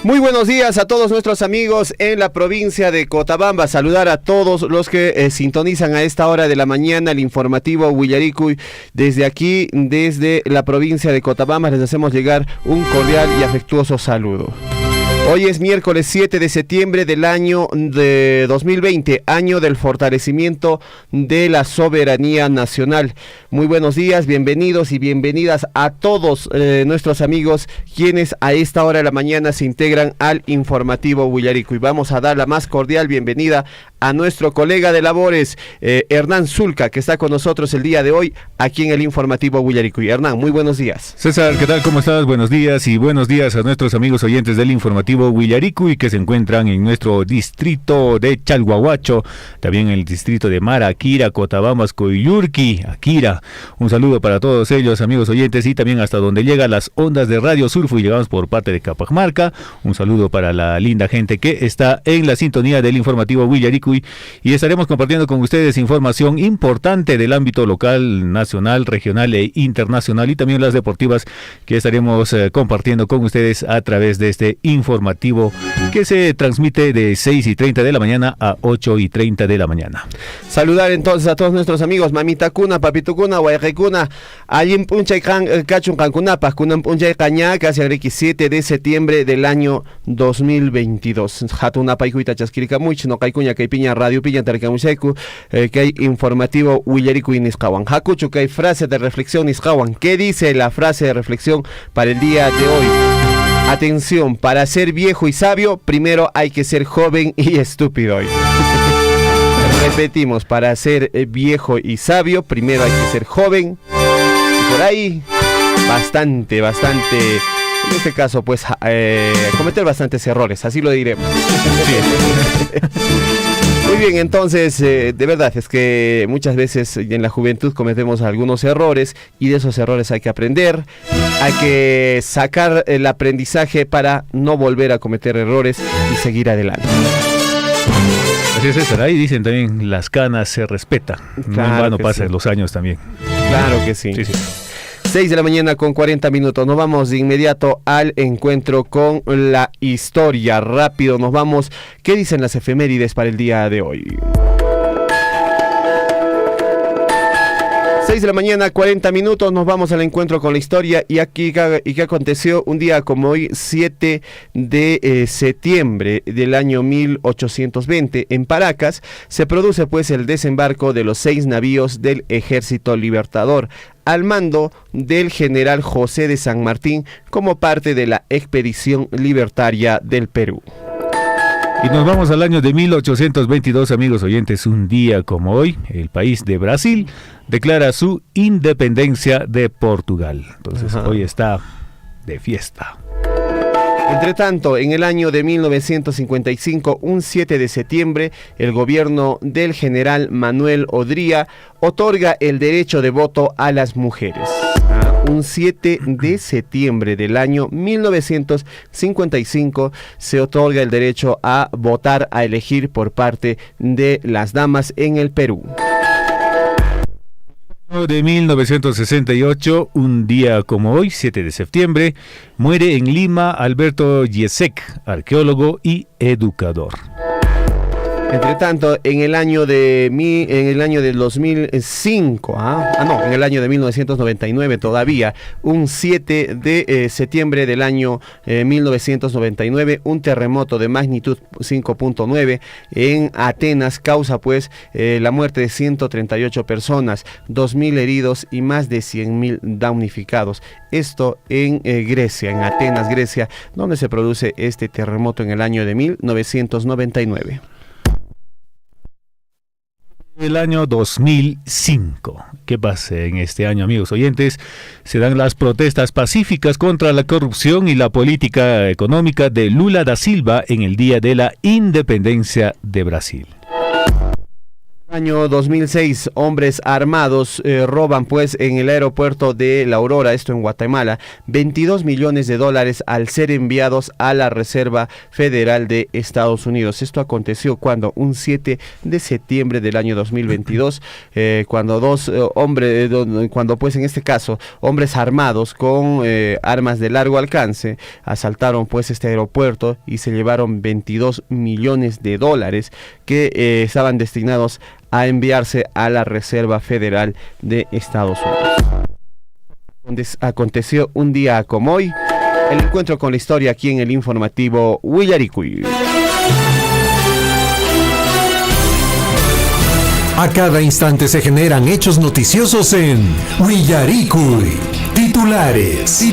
Muy buenos días a todos nuestros amigos en la provincia de Cochabamba. Saludar a todos los que sintonizan a esta hora de la mañana el informativo Willaricui. Desde aquí, desde la provincia de Cochabamba, les hacemos llegar un cordial y afectuoso saludo. Hoy es miércoles 7 de septiembre del año de 2020, año del fortalecimiento de la soberanía nacional. Muy buenos días, bienvenidos y bienvenidas a todos nuestros amigos quienes a esta hora de la mañana se integran al informativo Willaricui. Vamos a dar la más cordial bienvenida a nuestro colega de labores, Hernán Zulca, que está con nosotros el día de hoy aquí en el informativo Willaricui. Hernán, muy buenos días. César, ¿qué tal? ¿Cómo estás? Buenos días y buenos días a nuestros amigos oyentes del informativo Willaricui que se encuentran en nuestro distrito de Chalhuahuacho, también en el distrito de Maraquira, Cotabambas, Coyurqui, Akira. Un saludo para todos ellos, amigos oyentes, y también hasta donde llegan las ondas de Radio Surfo y llegamos por parte de Capamarca. Un saludo para la linda gente que está en la sintonía del informativo Willaricui y estaremos compartiendo con ustedes información importante del ámbito local, nacional, regional e internacional y también las deportivas que estaremos compartiendo con ustedes a través de este informativo que se transmite de 6:30 de la mañana a 8:30 de la mañana. Saludar entonces a todos nuestros amigos, mamita cuna, papito cuna, guayrecuna, allí punchay cachun cancunapas, kunan punchay caña, casi el 7 de septiembre del año 2022. Hatuna paikuita chasquirica mucho, no caicuña que piña radio piña tarcamusecu, que hay informativo Willaricui niscawan. Hakuchu que hay frase de reflexión niscawan. ¿Qué dice la frase de reflexión para el día de hoy? Atención, para ser viejo y sabio, primero hay que ser joven y estúpido. Repetimos, para ser viejo y sabio, primero hay que ser joven. Y por ahí, bastante, en este caso, pues, cometer bastantes errores, así lo diremos. Sí. Muy bien, entonces, de verdad, es que muchas veces en la juventud cometemos algunos errores y de esos errores hay que aprender, hay que sacar el aprendizaje para no volver a cometer errores y seguir adelante. Así es, César, ahí dicen también, las canas se respetan, claro, no en vano pasan sí. Los años también. Claro que sí. Sí. 6 de la mañana con 40 minutos, nos vamos de inmediato al encuentro con la historia. Rápido, nos vamos. ¿Qué dicen las efemérides para el día de hoy? 6 de la mañana, 40 minutos, nos vamos al encuentro con la historia y que aconteció un día como hoy, 7 de septiembre del año 1820. En Paracas se produce pues el desembarco de los 6 navíos del Ejército Libertador al mando del general José de San Martín como parte de la expedición libertaria del Perú. Y nos vamos al año de 1822, amigos oyentes. Un día como hoy, el país de Brasil declara su independencia de Portugal. Entonces, hoy está de fiesta. Entre tanto, en el año de 1955, un 7 de septiembre, el gobierno del general Manuel Odría otorga el derecho de voto a las mujeres. Un 7 de septiembre del año 1955 se otorga el derecho a votar, a elegir por parte de las damas en el Perú. De 1968, un día como hoy, 7 de septiembre, muere en Lima Alberto Yesek, arqueólogo y educador. Entre tanto, en el año del 2005, en el año de 1999 todavía, un 7 de septiembre del año 1999, un terremoto de magnitud 5.9 en Atenas causa pues la muerte de 138 personas, 2.000 heridos y más de 100.000 damnificados. Esto en Grecia, en Atenas, Grecia, donde se produce este terremoto en el año de 1999. El año 2005. ¿Qué pasa en este año, amigos oyentes? Se dan las protestas pacíficas contra la corrupción y la política económica de Lula da Silva en el Día de la Independencia de Brasil. Año 2006, hombres armados roban pues en el aeropuerto de La Aurora, esto en Guatemala, $22 millones al ser enviados a la Reserva Federal de Estados Unidos. Esto aconteció cuando un 7 de septiembre del año 2022, cuando cuando pues en este caso hombres armados con armas de largo alcance asaltaron pues este aeropuerto y se llevaron $22 millones que estaban destinados a enviarse a la Reserva Federal de Estados Unidos. Aconteció un día como hoy, el encuentro con la historia aquí en el informativo Willaricui. A cada instante se generan hechos noticiosos en Willaricui. Titulares.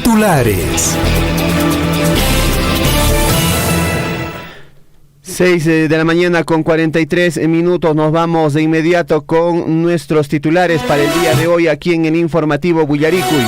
6 de la mañana con 43 minutos. Nos vamos de inmediato con nuestros titulares para el día de hoy aquí en el informativo Willaricui.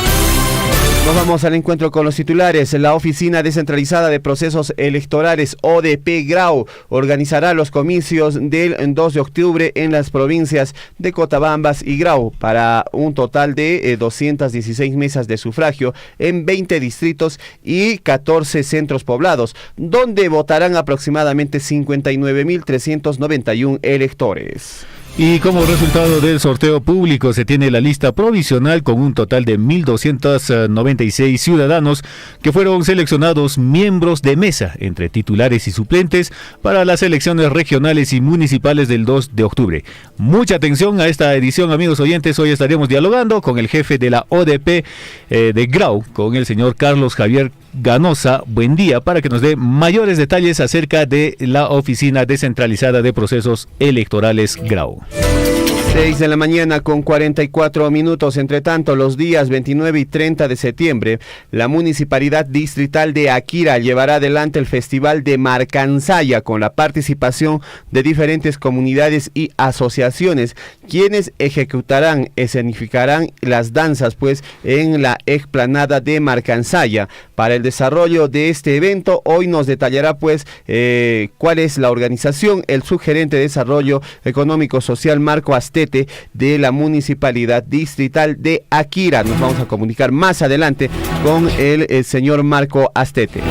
Nos vamos al encuentro con los titulares. La Oficina Descentralizada de Procesos Electorales, ODP Grau, organizará los comicios del 2 de octubre en las provincias de Cotabambas y Grau para un total de 216 mesas de sufragio en 20 distritos y 14 centros poblados, donde votarán aproximadamente 59.391 electores. Y como resultado del sorteo público se tiene la lista provisional con un total de 1.296 ciudadanos que fueron seleccionados miembros de mesa entre titulares y suplentes para las elecciones regionales y municipales del 2 de octubre. Mucha atención a esta edición, amigos oyentes. Hoy estaremos dialogando con el jefe de la ODP de Grau, con el señor Carlos Javier Ganosa. Buen día, para que nos dé mayores detalles acerca de la Oficina Descentralizada de Procesos Electorales Grau. 6 de la mañana con 44 minutos. Entre tanto, los días 29 y 30 de septiembre, la Municipalidad Distrital de Akira llevará adelante el Festival de Marcansaya con la participación de diferentes comunidades y asociaciones, quienes escenificarán las danzas pues en la explanada de Marcansaya. Para el desarrollo de este evento, hoy nos detallará pues cuál es la organización el subgerente de Desarrollo Económico Social Marco Astete de la Municipalidad Distrital de Akira. Nos vamos a comunicar más adelante con el señor Marco Astete.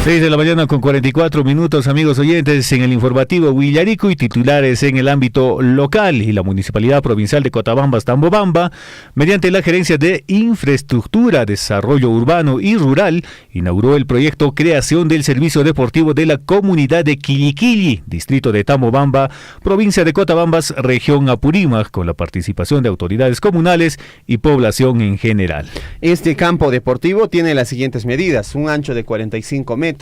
6 de la mañana con 44 minutos, amigos oyentes, en el informativo Willaricui, titulares en el ámbito local. Y la Municipalidad Provincial de Cotabambas, Tambobamba, mediante la Gerencia de Infraestructura, Desarrollo Urbano y Rural, inauguró el proyecto Creación del Servicio Deportivo de la Comunidad de Quiliquili, distrito de Tambobamba, provincia de Cotabambas, región Apurímac, con la participación de autoridades comunales y población en general. Este campo deportivo tiene las siguientes medidas: un ancho de 45 metros,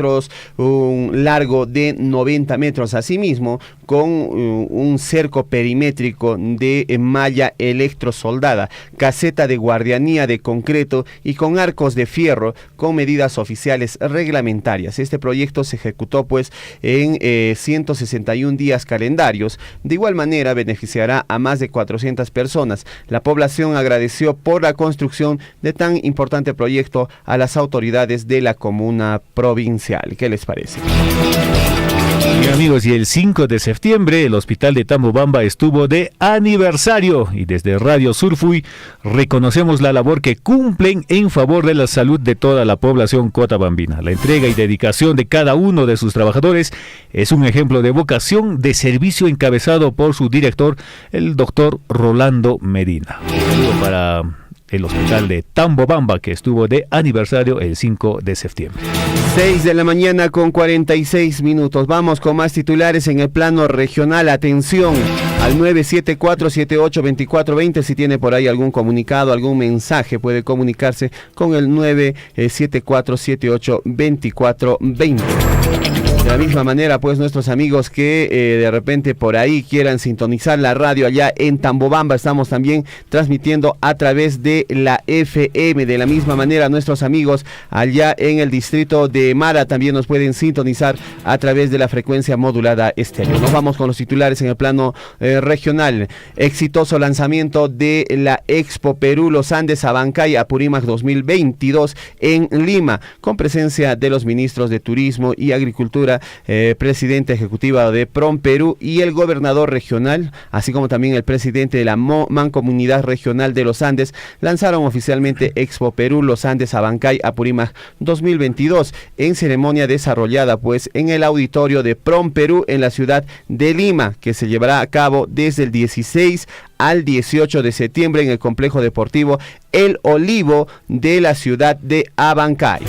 un largo de 90 metros, asimismo con un cerco perimétrico de malla electrosoldada, caseta de guardianía de concreto y con arcos de fierro con medidas oficiales reglamentarias. Este proyecto se ejecutó pues en 161 días calendarios. De igual manera beneficiará a más de 400 personas. La población agradeció por la construcción de tan importante proyecto a las autoridades de la comuna provincial. ¿Qué les parece? Y amigos, y el 5 de septiembre el Hospital de Tambobamba estuvo de aniversario, y desde Radio Surfui reconocemos la labor que cumplen en favor de la salud de toda la población cotabambina. La entrega y dedicación de cada uno de sus trabajadores es un ejemplo de vocación de servicio encabezado por su director, el doctor Rolando Medina. Un saludo para el Hospital de Tambobamba, que estuvo de aniversario el 5 de septiembre. 6 de la mañana con 46 minutos. Vamos con más titulares en el plano regional. Atención al 974-78-2420. Si tiene por ahí algún comunicado, algún mensaje, puede comunicarse con el 974-78-2420. De la misma manera, pues nuestros amigos que de repente por ahí quieran sintonizar la radio allá en Tambobamba, estamos también transmitiendo a través de la FM. De la misma manera, nuestros amigos allá en el distrito de Mara también nos pueden sintonizar a través de la frecuencia modulada estéreo. Nos vamos con los titulares en el plano regional. Exitoso lanzamiento de la Expo Perú Los Andes Abancay Apurímac 2022 en Lima, con presencia de los ministros de Turismo y Agricultura Vizcarra, presidenta ejecutiva de PROM Perú, y el gobernador regional, así como también el presidente de la Mancomunidad Regional de los Andes, lanzaron oficialmente Expo Perú Los Andes Abancay Apurímac 2022 en ceremonia desarrollada pues en el auditorio de PROM Perú en la ciudad de Lima, que se llevará a cabo desde el 16 al 18 de septiembre en el complejo deportivo El Olivo de la ciudad de Abancay.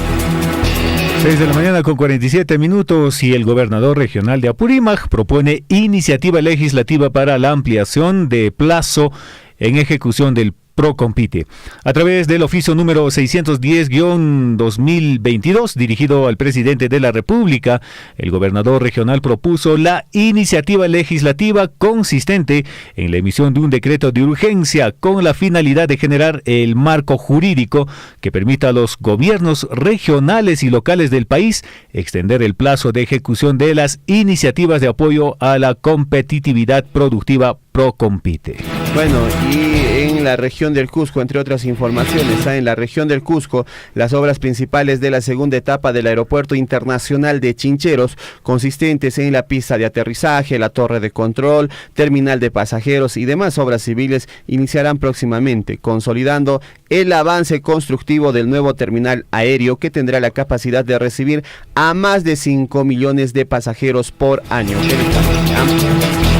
6 de la mañana con 47 minutos y el gobernador regional de Apurímac propone iniciativa legislativa para la ampliación de plazo en ejecución del Procompite. A través del oficio número 610-2022 dirigido al presidente de la República, el gobernador regional propuso la iniciativa legislativa consistente en la emisión de un decreto de urgencia con la finalidad de generar el marco jurídico que permita a los gobiernos regionales y locales del país extender el plazo de ejecución de las iniciativas de apoyo a la competitividad productiva Procompite. Bueno, y en la región del Cusco, entre otras informaciones, en la región del Cusco, las obras principales de la segunda etapa del Aeropuerto Internacional de Chincheros, consistentes en la pista de aterrizaje, la torre de control, terminal de pasajeros y demás obras civiles, iniciarán próximamente, consolidando el avance constructivo del nuevo terminal aéreo que tendrá la capacidad de recibir a más de 5 millones de pasajeros por año.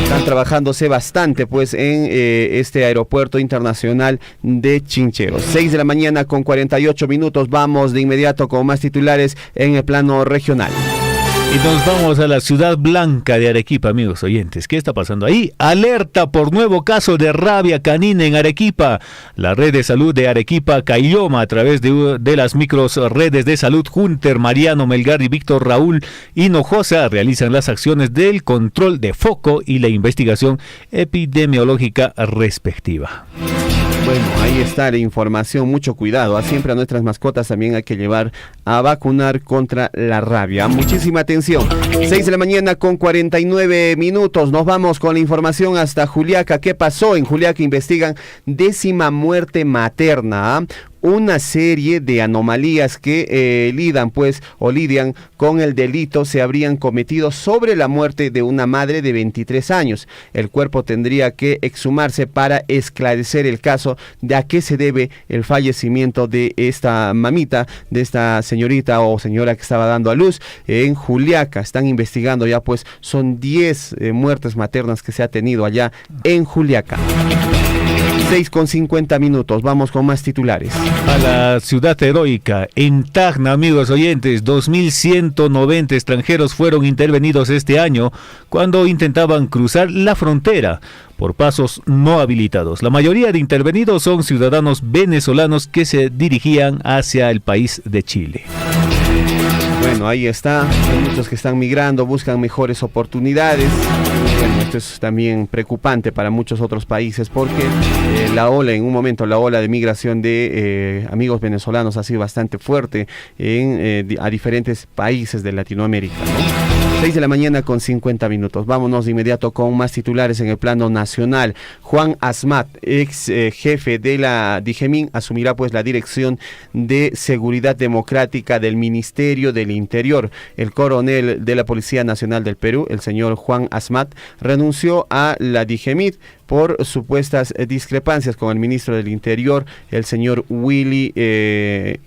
Están trabajándose bastante pues en este aeropuerto internacional de Chincheros. 6 de la mañana con 48 minutos. Vamos de inmediato con más titulares en el plano regional. Y nos vamos a la ciudad blanca de Arequipa, amigos oyentes. ¿Qué está pasando ahí? Alerta por nuevo caso de rabia canina en Arequipa. La red de salud de Arequipa, Caylloma, a través de las micros redes de salud Hunter, Mariano, Melgar y Víctor Raúl Hinojosa, realizan las acciones del control de foco y la investigación epidemiológica respectiva. Bueno, ahí está la información, mucho cuidado, siempre a nuestras mascotas también hay que llevar a vacunar contra la rabia. Muchísima atención. 6 de la mañana con 49 minutos, nos vamos con la información hasta Juliaca. ¿Qué pasó? En Juliaca investigan 10ª muerte materna. Una serie de anomalías que lidian con el delito se habrían cometido sobre la muerte de una madre de 23 años. El cuerpo tendría que exhumarse para esclarecer el caso de a qué se debe el fallecimiento de esta mamita, de esta señorita o señora que estaba dando a luz en Juliaca. Están investigando ya pues son 10 muertes maternas que se ha tenido allá en Juliaca. 6 con 50 minutos, vamos con más titulares. A la ciudad heroica, en Tacna, amigos oyentes, 2.190 extranjeros fueron intervenidos este año cuando intentaban cruzar la frontera por pasos no habilitados. La mayoría de intervenidos son ciudadanos venezolanos que se dirigían hacia el país de Chile. Bueno, ahí está, hay muchos que están migrando, buscan mejores oportunidades. Bueno, esto es también preocupante para muchos otros países porque la ola de migración de amigos venezolanos ha sido bastante fuerte a diferentes países de Latinoamérica, ¿no? 6 de la mañana con 50 minutos. Vámonos de inmediato con más titulares en el plano nacional. Juan Asmat, ex jefe de la DIGEMIN, asumirá pues la dirección de Seguridad Democrática del Ministerio del Interior. El coronel de la Policía Nacional del Perú, el señor Juan Asmat, renunció a la DIGEMIN por supuestas discrepancias con el ministro del Interior, el señor Willy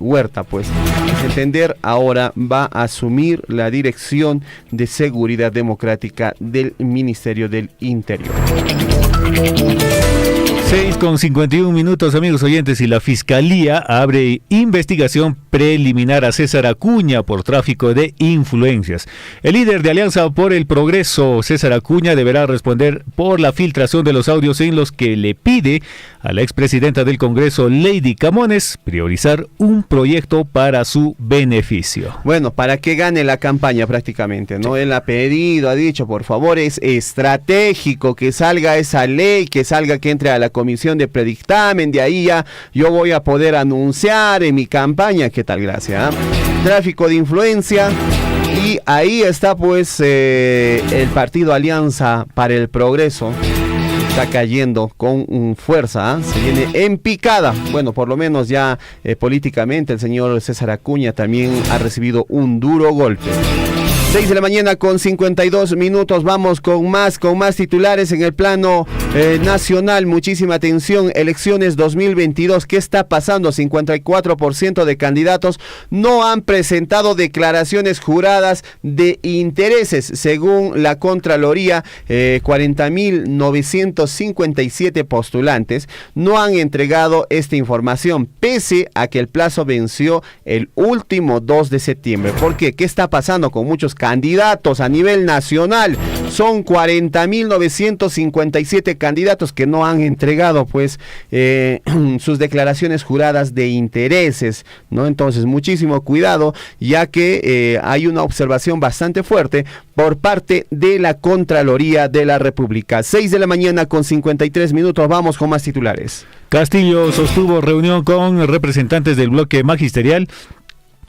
Huerta. Pues, es entender, ahora va a asumir la dirección de Seguridad Democrática del Ministerio del Interior. 6 con 51 minutos, amigos oyentes, y la Fiscalía abre investigación preliminar a César Acuña por tráfico de influencias. El líder de Alianza por el Progreso, César Acuña, deberá responder por la filtración de los audios en los que le pide a la expresidenta del Congreso, Lady Camones, priorizar un proyecto para su beneficio. Bueno, para que gane la campaña prácticamente, ¿no? Él ha pedido, ha dicho, por favor, es estratégico que salga esa ley, que entre a la comisión de predictamen, de ahí ya yo voy a poder anunciar en mi campaña. ¿Qué tal? Gracias. Tráfico de influencia. Y ahí está pues el partido Alianza para el Progreso. Está cayendo con fuerza, se viene en picada. Bueno, por lo menos ya políticamente el señor César Acuña también ha recibido un duro golpe. 6 de la mañana con 52 minutos, vamos con más titulares en el plano nacional. Muchísima atención, elecciones 2022, ¿qué está pasando? 54% de candidatos no han presentado declaraciones juradas de intereses, según la Contraloría. 40.957 postulantes no han entregado esta información, pese a que el plazo venció el último 2 de septiembre. ¿Por qué? ¿Qué está pasando con muchos candidatos a nivel nacional? Son 40.957 candidatos que no han entregado pues sus declaraciones juradas de intereses, ¿no? Entonces, muchísimo cuidado, ya que hay una observación bastante fuerte por parte de la Contraloría de la República. 6 de la mañana con 53 minutos, vamos con más titulares. Castillo sostuvo reunión con representantes del bloque magisterial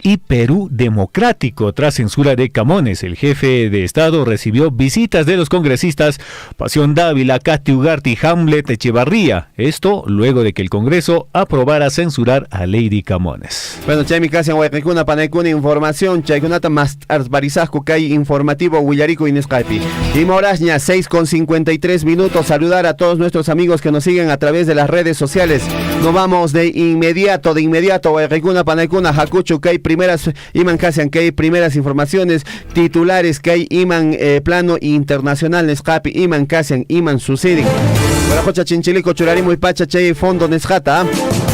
y Perú Democrático tras censura de Camones. El jefe de Estado recibió visitas de los congresistas Pasión Dávila, Katy Ugarte y Hamlet Echevarría. Esto luego de que el Congreso aprobara censurar a Lady Camones. Bueno, Chaimi Casian Huaycuna Panecuna información, Chaycunata más Barizasco que hay informativo Huillarico y Nescaipi. Y Moraña, 6:53 minutos. Saludar a todos nuestros amigos que nos siguen a través de las redes sociales. Nos vamos de inmediato, Huaycuna Panecuna, Hakuchu, que hay primeras, Iman Casian, que hay primeras informaciones, titulares que hay, Iman plano internacional, Nescapi, Iman Casian, Iman Sucedi. Guarajocha, Chinchilico, Churarimo y Pacha, Chay, Fondo, Nesjata.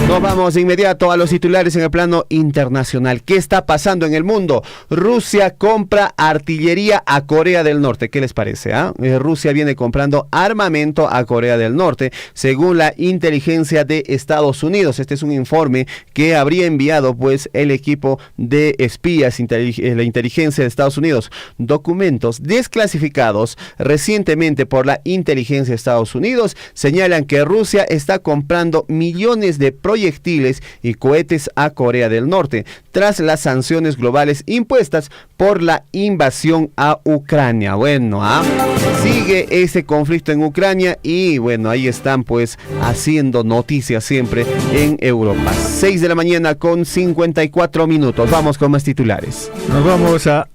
Nos vamos de inmediato a los titulares en el plano internacional. ¿Qué está pasando en el mundo? Rusia compra artillería a Corea del Norte. ¿Qué les parece? Rusia viene comprando armamento a Corea del Norte, según la inteligencia de Estados Unidos. Este es un informe que habría enviado pues el equipo de espías, la inteligencia de Estados Unidos. Documentos desclasificados recientemente por la inteligencia de Estados Unidos señalan que Rusia está comprando millones de proyectiles y cohetes a Corea del Norte tras las sanciones globales impuestas por la invasión a Ucrania. Bueno, sigue ese conflicto en Ucrania y bueno, ahí están pues haciendo noticias siempre en Europa. 6 de la mañana con 54 minutos. Vamos con más titulares. Nos vamos a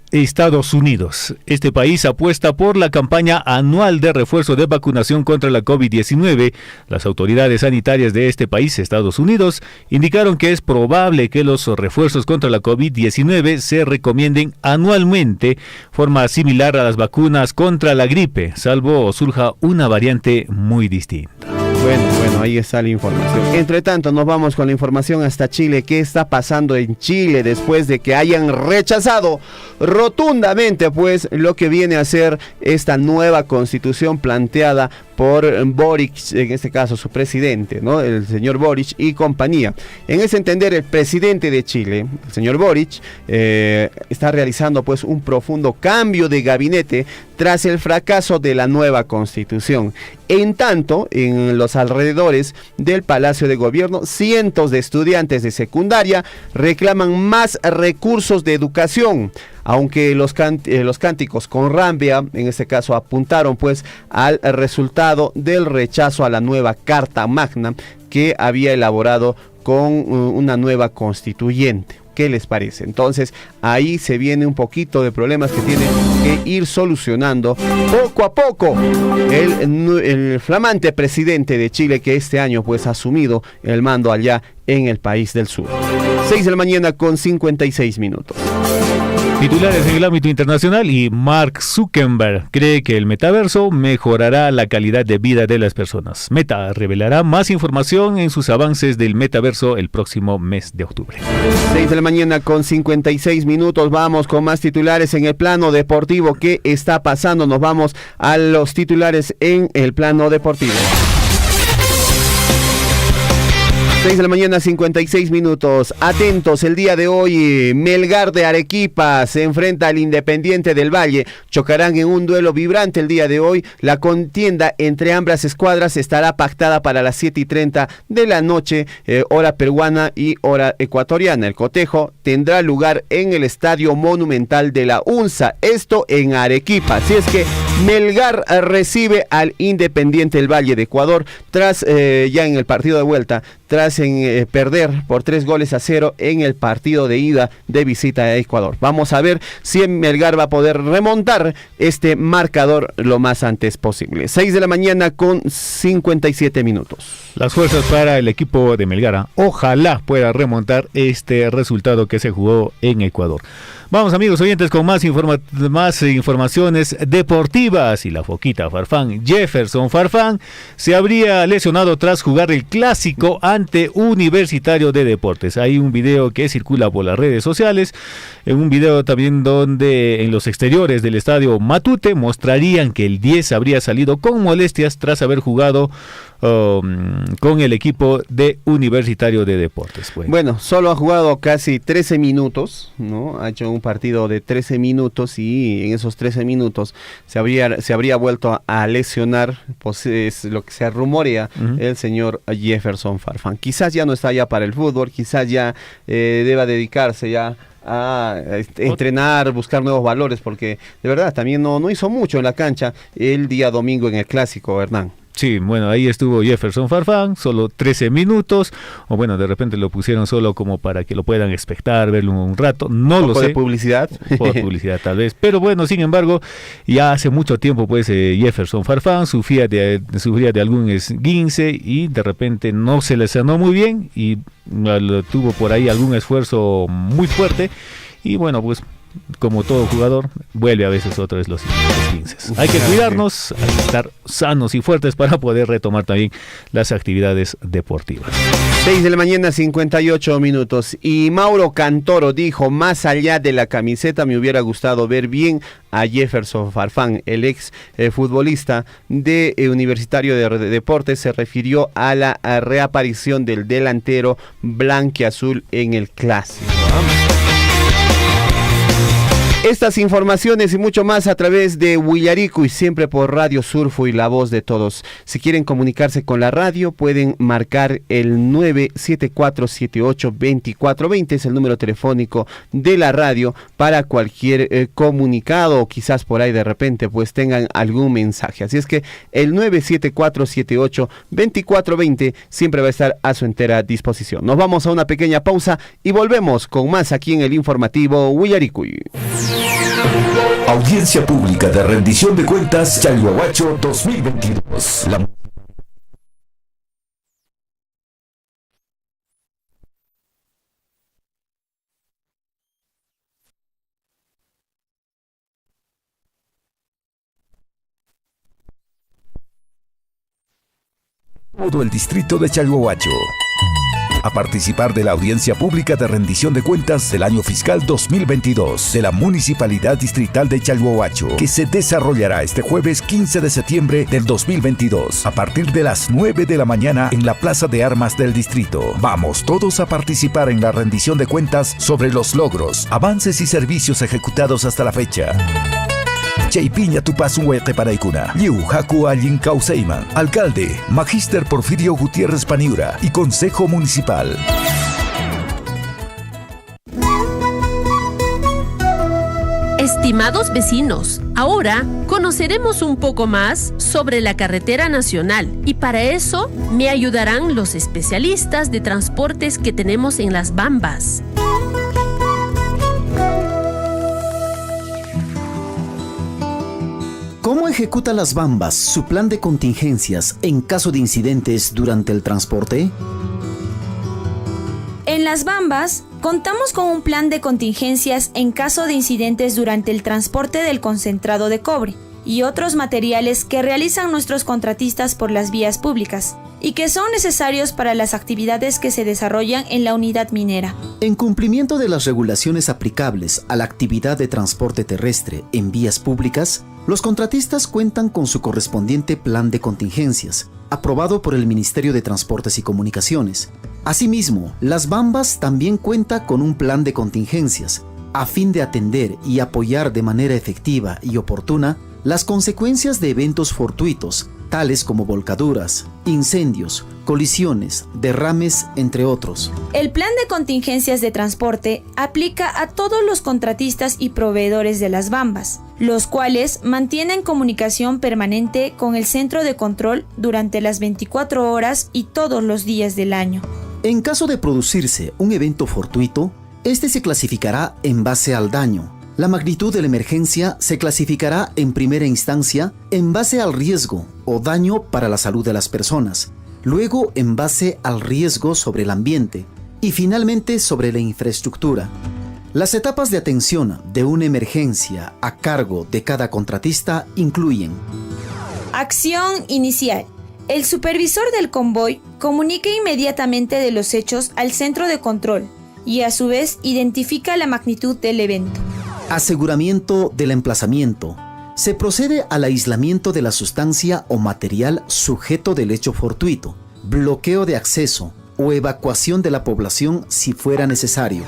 Estados Unidos. Este país apuesta por la campaña anual de refuerzo de vacunación contra la COVID-19. Las autoridades sanitarias de este país, Estados Unidos, indicaron que es probable que los refuerzos contra la COVID-19 se recomienden anualmente, forma similar a las vacunas contra la gripe, salvo surja una variante muy distinta. Bueno, ahí está la información. Entre tanto, nos vamos con la información hasta Chile. ¿Qué está pasando en Chile después de que hayan rechazado rotundamente pues lo que viene a ser esta nueva constitución planteada por Boric, en este caso su presidente, ¿no? El señor Boric y compañía? En ese entender, el presidente de Chile, el señor Boric, está realizando pues un profundo cambio de gabinete tras el fracaso de la nueva constitución. En tanto, en los alrededores del Palacio de Gobierno, cientos de estudiantes de secundaria reclaman más recursos de educación, aunque los cánticos con rabia, en este caso, apuntaron pues al resultado del rechazo a la nueva Carta Magna que había elaborado con una nueva constituyente. ¿Qué les parece? Entonces, ahí se viene un poquito de problemas que tienen que ir solucionando poco a poco el flamante presidente de Chile, que este año pues ha asumido el mando allá en el país del sur. 6 de la mañana con 56 minutos. Titulares en el ámbito internacional. Y Mark Zuckerberg cree que el metaverso mejorará la calidad de vida de las personas. Meta revelará más información en sus avances del metaverso el próximo mes de octubre. 6 de la mañana con 56 minutos. Vamos con más titulares en el plano deportivo. ¿Qué está pasando? Nos vamos a los titulares en el plano deportivo. 6 de la mañana, 56 minutos. Atentos, el día de hoy, Melgar de Arequipa se enfrenta al Independiente del Valle. Chocarán en un duelo vibrante el día de hoy. La contienda entre ambas escuadras estará pactada para las 7:30 de la noche, hora peruana y hora ecuatoriana. El cotejo tendrá lugar en el Estadio Monumental de la UNSA, esto en Arequipa. Así es que Melgar recibe al Independiente del Valle de Ecuador tras ya en el partido de vuelta, tras perder por 3-0 en el partido de ida de visita a Ecuador. Vamos a ver si Melgar va a poder remontar este marcador lo más antes posible. 6 de la mañana con 57 minutos. Las fuerzas para el equipo de Melgar. Ojalá pueda remontar este resultado que se jugó en Ecuador. Vamos, amigos oyentes, con más informaciones deportivas. Y la foquita Farfán, Jefferson Farfán, se habría lesionado tras jugar el clásico ante Universitario de Deportes. Hay un video que circula por las redes sociales, un video también donde en los exteriores del estadio Matute mostrarían que el 10 habría salido con molestias tras haber jugado con el equipo de Universitario de Deportes. Bueno, solo ha jugado casi 13 minutos, ¿no? Ha hecho un partido de 13 minutos y en esos 13 minutos se habría vuelto a lesionar, pues es lo que se rumorea, el señor Jefferson Farfán. Quizás ya no está ya para el fútbol, quizás ya deba dedicarse ya a entrenar, buscar nuevos valores, porque de verdad también no hizo mucho en la cancha el día domingo en el clásico, Hernán. Sí, bueno, ahí estuvo Jefferson Farfán, solo 13 minutos, o bueno, de repente lo pusieron solo como para que lo puedan espectar, verlo un rato, no lo sé. ¿De publicidad? Por publicidad tal vez, pero bueno, sin embargo, ya hace mucho tiempo pues Jefferson Farfán sufría de algún esguince y de repente no se le sanó muy bien y tuvo por ahí algún esfuerzo muy fuerte y bueno, pues como todo jugador, vuelve a veces otra vez los 15. Hay que cuidarnos, hay que estar sanos y fuertes para poder retomar también las actividades deportivas. 6 de la mañana, 58 minutos. Y Mauro Cantoro dijo, más allá de la camiseta, me hubiera gustado ver bien a Jefferson Farfán, el ex futbolista de Universitario de Deportes. Se refirió a la reaparición del delantero blanquiazul en el clásico. Estas informaciones y mucho más a través de Huillarico y siempre por Radio Surfo y la voz de todos. Si quieren comunicarse con la radio pueden marcar el 974782420, es el número telefónico de la radio para cualquier comunicado o quizás por ahí de repente pues tengan algún mensaje. Así es que el 974782420 siempre va a estar a su entera disposición. Nos vamos a una pequeña pausa y volvemos con más aquí en el informativo Huillarico. Audiencia pública de rendición de cuentas Chalhuahuacho 2022. Todo el distrito de Chalhuahuacho a participar de la audiencia pública de rendición de cuentas del año fiscal 2022 de la Municipalidad Distrital de Chalhuahuacho, que se desarrollará este jueves 15 de septiembre del 2022 a partir de las 9 de la mañana en la Plaza de Armas del distrito. Vamos todos a participar en la rendición de cuentas sobre los logros, avances y servicios ejecutados hasta la fecha. Chaypiña Tupasunhuete Paraicuna, Liu Haku Allin Causeiman, Alcalde, Magíster Porfirio Gutiérrez Paniura y Consejo Municipal. Estimados vecinos, ahora conoceremos un poco más sobre la carretera nacional y para eso me ayudarán los especialistas de transportes que tenemos en Las Bambas. ¿Cómo ejecuta Las Bambas su plan de contingencias en caso de incidentes durante el transporte? En Las Bambas, contamos con un plan de contingencias en caso de incidentes durante el transporte del concentrado de cobre y otros materiales que realizan nuestros contratistas por las vías públicas y que son necesarios para las actividades que se desarrollan en la unidad minera. En cumplimiento de las regulaciones aplicables a la actividad de transporte terrestre en vías públicas, los contratistas cuentan con su correspondiente plan de contingencias, aprobado por el Ministerio de Transportes y Comunicaciones. Asimismo, Las Bambas también cuenta con un plan de contingencias, a fin de atender y apoyar de manera efectiva y oportuna las consecuencias de eventos fortuitos, tales como volcaduras, incendios, colisiones, derrames, entre otros. El plan de contingencias de transporte aplica a todos los contratistas y proveedores de las bambas, los cuales mantienen comunicación permanente con el centro de control durante las 24 horas y todos los días del año. En caso de producirse un evento fortuito, este se clasificará en base al daño. La magnitud de la emergencia se clasificará en primera instancia en base al riesgo o daño para la salud de las personas, luego en base al riesgo sobre el ambiente y finalmente sobre la infraestructura. Las etapas de atención de una emergencia a cargo de cada contratista incluyen: Acción inicial. El supervisor del convoy comunica inmediatamente de los hechos al centro de control y a su vez identifica la magnitud del evento. Aseguramiento del emplazamiento. Se procede al aislamiento de la sustancia o material sujeto del hecho fortuito, bloqueo de acceso o evacuación de la población si fuera necesario.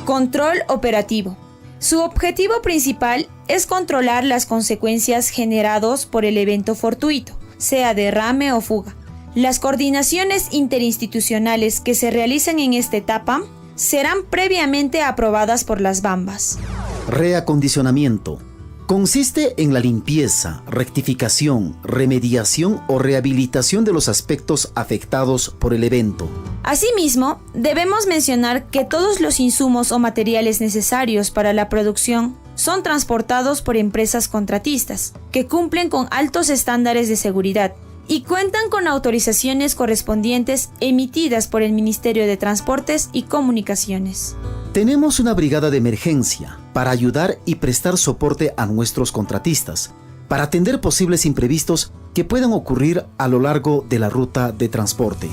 Control operativo. Su objetivo principal es controlar las consecuencias generadas por el evento fortuito, sea derrame o fuga. Las coordinaciones interinstitucionales que se realicen en esta etapa serán previamente aprobadas por las bambas. Reacondicionamiento. Consiste en la limpieza, rectificación, remediación o rehabilitación de los aspectos afectados por el evento. Asimismo, debemos mencionar que todos los insumos o materiales necesarios para la producción son transportados por empresas contratistas, que cumplen con altos estándares de seguridad y cuentan con autorizaciones correspondientes emitidas por el Ministerio de Transportes y Comunicaciones. Tenemos una brigada de emergencia para ayudar y prestar soporte a nuestros contratistas, para atender posibles imprevistos que puedan ocurrir a lo largo de la ruta de transporte.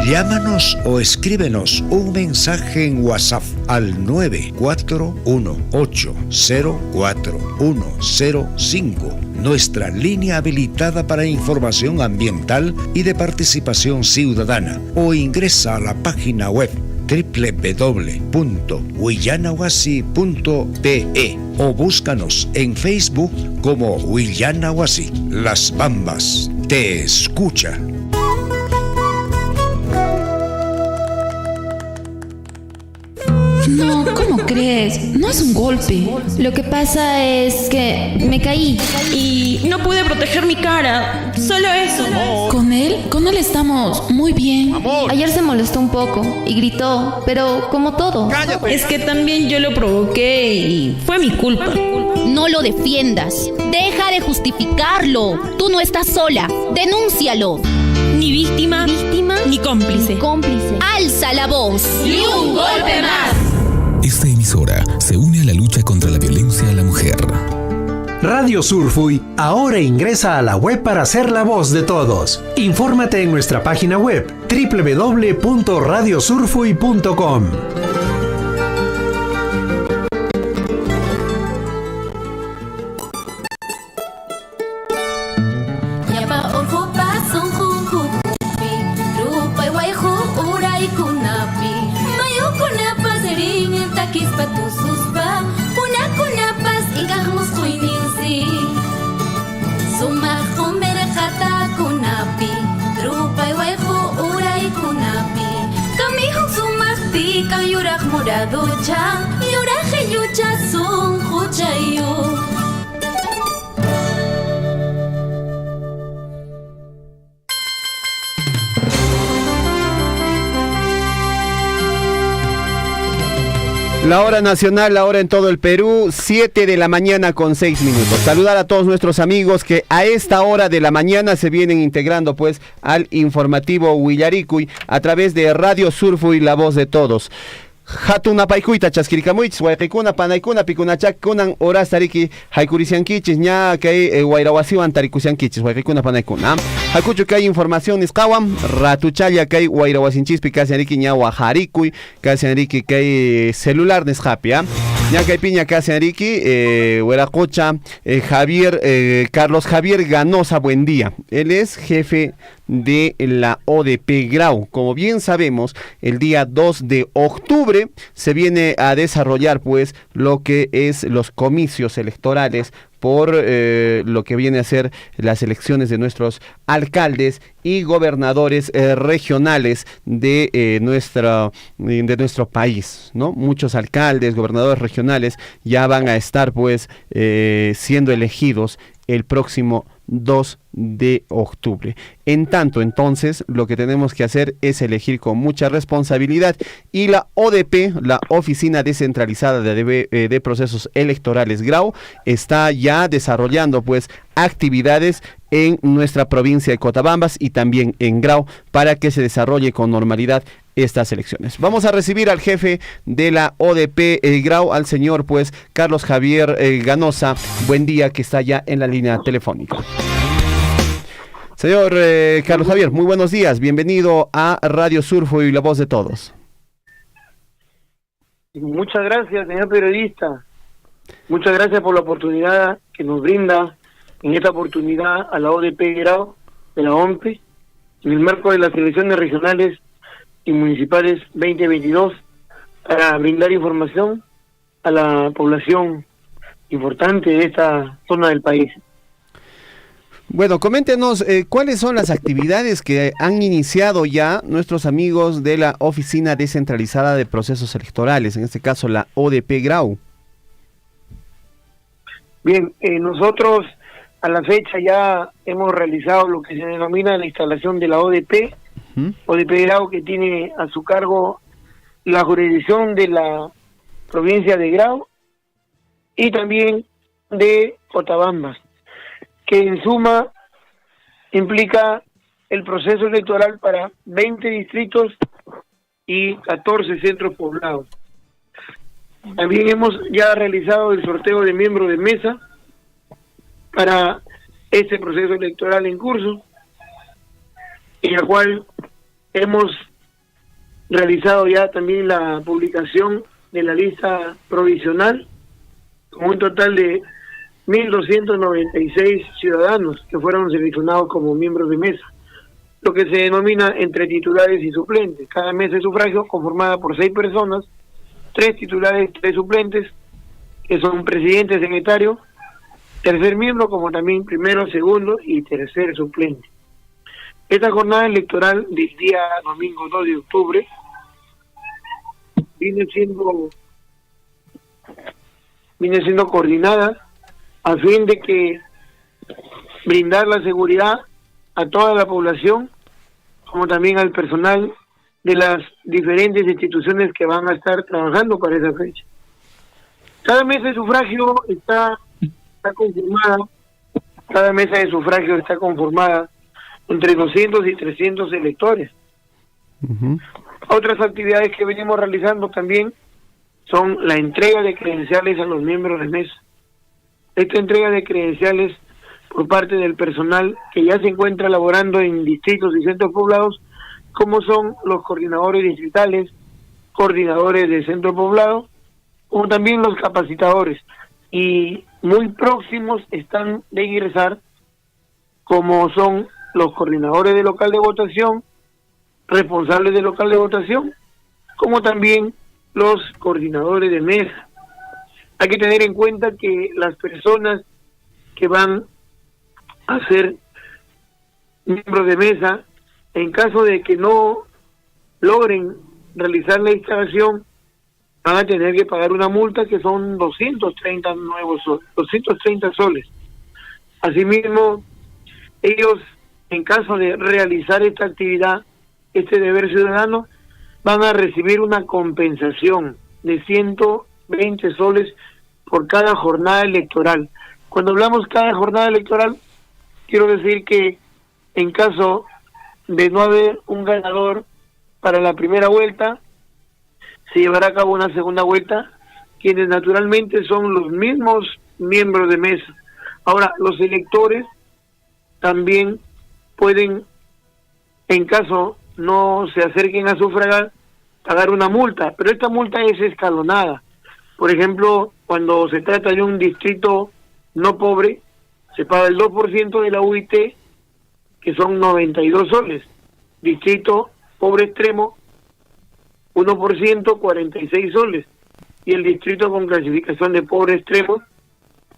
Llámanos o escríbenos un mensaje en WhatsApp al 941804105, nuestra línea habilitada para información ambiental y de participación ciudadana, o ingresa a la página web www.huillanahuasi.pe o búscanos en Facebook como Huillanahuasi. Las Bambas te escucha. No, ¿cómo crees? No es un golpe. Lo que pasa es que me caí y no pude proteger mi cara. Solo eso. Con él estamos muy bien. Amor. Ayer se molestó un poco y gritó, pero como todo. ¡Cállate! Es que también yo lo provoqué y fue mi culpa. No lo defiendas. Deja de justificarlo. Tú no estás sola. Denúncialo. Ni víctima, ni cómplice. Alza la voz. ¡Ni un golpe más! Esta emisora se une a la lucha contra la violencia a la mujer. Radio Surfuy ahora ingresa a la web para ser la voz de todos. Infórmate en nuestra página web www.radiosurfuy.com. La hora nacional, la hora en todo el Perú, 7 de la mañana con 6 minutos. Saludar a todos nuestros amigos que a esta hora de la mañana se vienen integrando pues al informativo Huillaricui a través de Radio Surfuy, la voz de todos. Hatuna paikuita chaskirikamuich waykikuna panaykuna pikunachak kunan horas tariki haykurisiankichis ña kay wayrawasiwan tarikusiankichis waykikuna panaykuna hakuchu kay información nisqawan ratuchalla kay wayrawasinchis kasianriki ña wajarikuy kasianriki kay celular nisqapi Ñacaypiña Casiariqui, Hueracocha, Carlos Javier Ganosa, buen día. Él es jefe de la ODP Grau. Como bien sabemos, el día 2 de octubre se viene a desarrollar pues lo que es los comicios electorales por lo que viene a ser las elecciones de nuestros alcaldes y gobernadores regionales de nuestro país, ¿no? Muchos alcaldes, gobernadores regionales ya van a estar pues siendo elegidos el próximo 2 de octubre. En tanto, entonces, lo que tenemos que hacer es elegir con mucha responsabilidad, y la ODP, la Oficina Descentralizada de Procesos Electorales Grau, está ya desarrollando pues actividades en nuestra provincia de Cotabambas y también en Grau para que se desarrolle con normalidad estas elecciones. Vamos a recibir al jefe de la ODP Grau, al señor pues Carlos Javier Ganosa. Buen día, que está ya en la línea telefónica. Señor Carlos Javier, muy buenos días. Bienvenido a Radio Surfui y La Voz de Todos. Muchas gracias, señor periodista. Muchas gracias por la oportunidad que nos brinda en esta oportunidad a la ODP Grau de la OMPE en el marco de las elecciones regionales y municipales 2022 para brindar información a la población importante de esta zona del país. Bueno, coméntenos cuáles son las actividades que han iniciado ya nuestros amigos de la Oficina Descentralizada de Procesos Electorales, en este caso la ODP Grau. Bien, nosotros a la fecha ya hemos realizado lo que se denomina la instalación de la ODP, ODP Grau, que tiene a su cargo la jurisdicción de la provincia de Grau y también de Cotabambas, que en suma implica el proceso electoral para 20 distritos y 14 centros poblados. También hemos ya realizado el sorteo de miembros de mesa para este proceso electoral en curso, en el cual hemos realizado ya también la publicación de la lista provisional con un total de 1.296 ciudadanos que fueron seleccionados como miembros de mesa, lo que se denomina entre titulares y suplentes. Cada mesa de sufragio conformada por 6 personas, 3 titulares, 3 suplentes, que son presidente, secretario, tercer miembro, como también primero, segundo y tercer suplente. Esta jornada electoral del día domingo 2 de octubre viene siendo coordinada a fin de que brindar la seguridad a toda la población, como también al personal de las diferentes instituciones que van a estar trabajando para esa fecha. Cada mesa de sufragio está conformada, cada mesa de sufragio está conformada entre 200 y 300 electores. Otras actividades que venimos realizando también son la entrega de credenciales a los miembros de mesa. Esta entrega de credenciales por parte del personal que ya se encuentra laborando en distritos y centros poblados, como son los coordinadores distritales, coordinadores de centro poblado, como también los capacitadores. Y muy próximos están de ingresar, como son los coordinadores de local de votación, responsables de local de votación, como también los coordinadores de mesa. Hay que tener en cuenta que las personas que van a ser miembros de mesa, en caso de que no logren realizar la instalación, van a tener que pagar una multa que son 230 soles. Asimismo, ellos, en caso de realizar esta actividad, este deber ciudadano, van a recibir una compensación de 120 soles por cada jornada electoral. Cuando hablamos cada jornada electoral, quiero decir que en caso de no haber un ganador para la primera vuelta, se llevará a cabo una segunda vuelta, quienes naturalmente son los mismos miembros de mesa. Ahora, los electores también pueden, en caso no se acerquen a sufragar, pagar una multa, pero esta multa es escalonada. Por ejemplo, cuando se trata de un distrito no pobre, se paga el 2% de la UIT, que son 92 soles. Distrito pobre extremo, 1%, 46 soles. Y el distrito con clasificación de pobre extremo,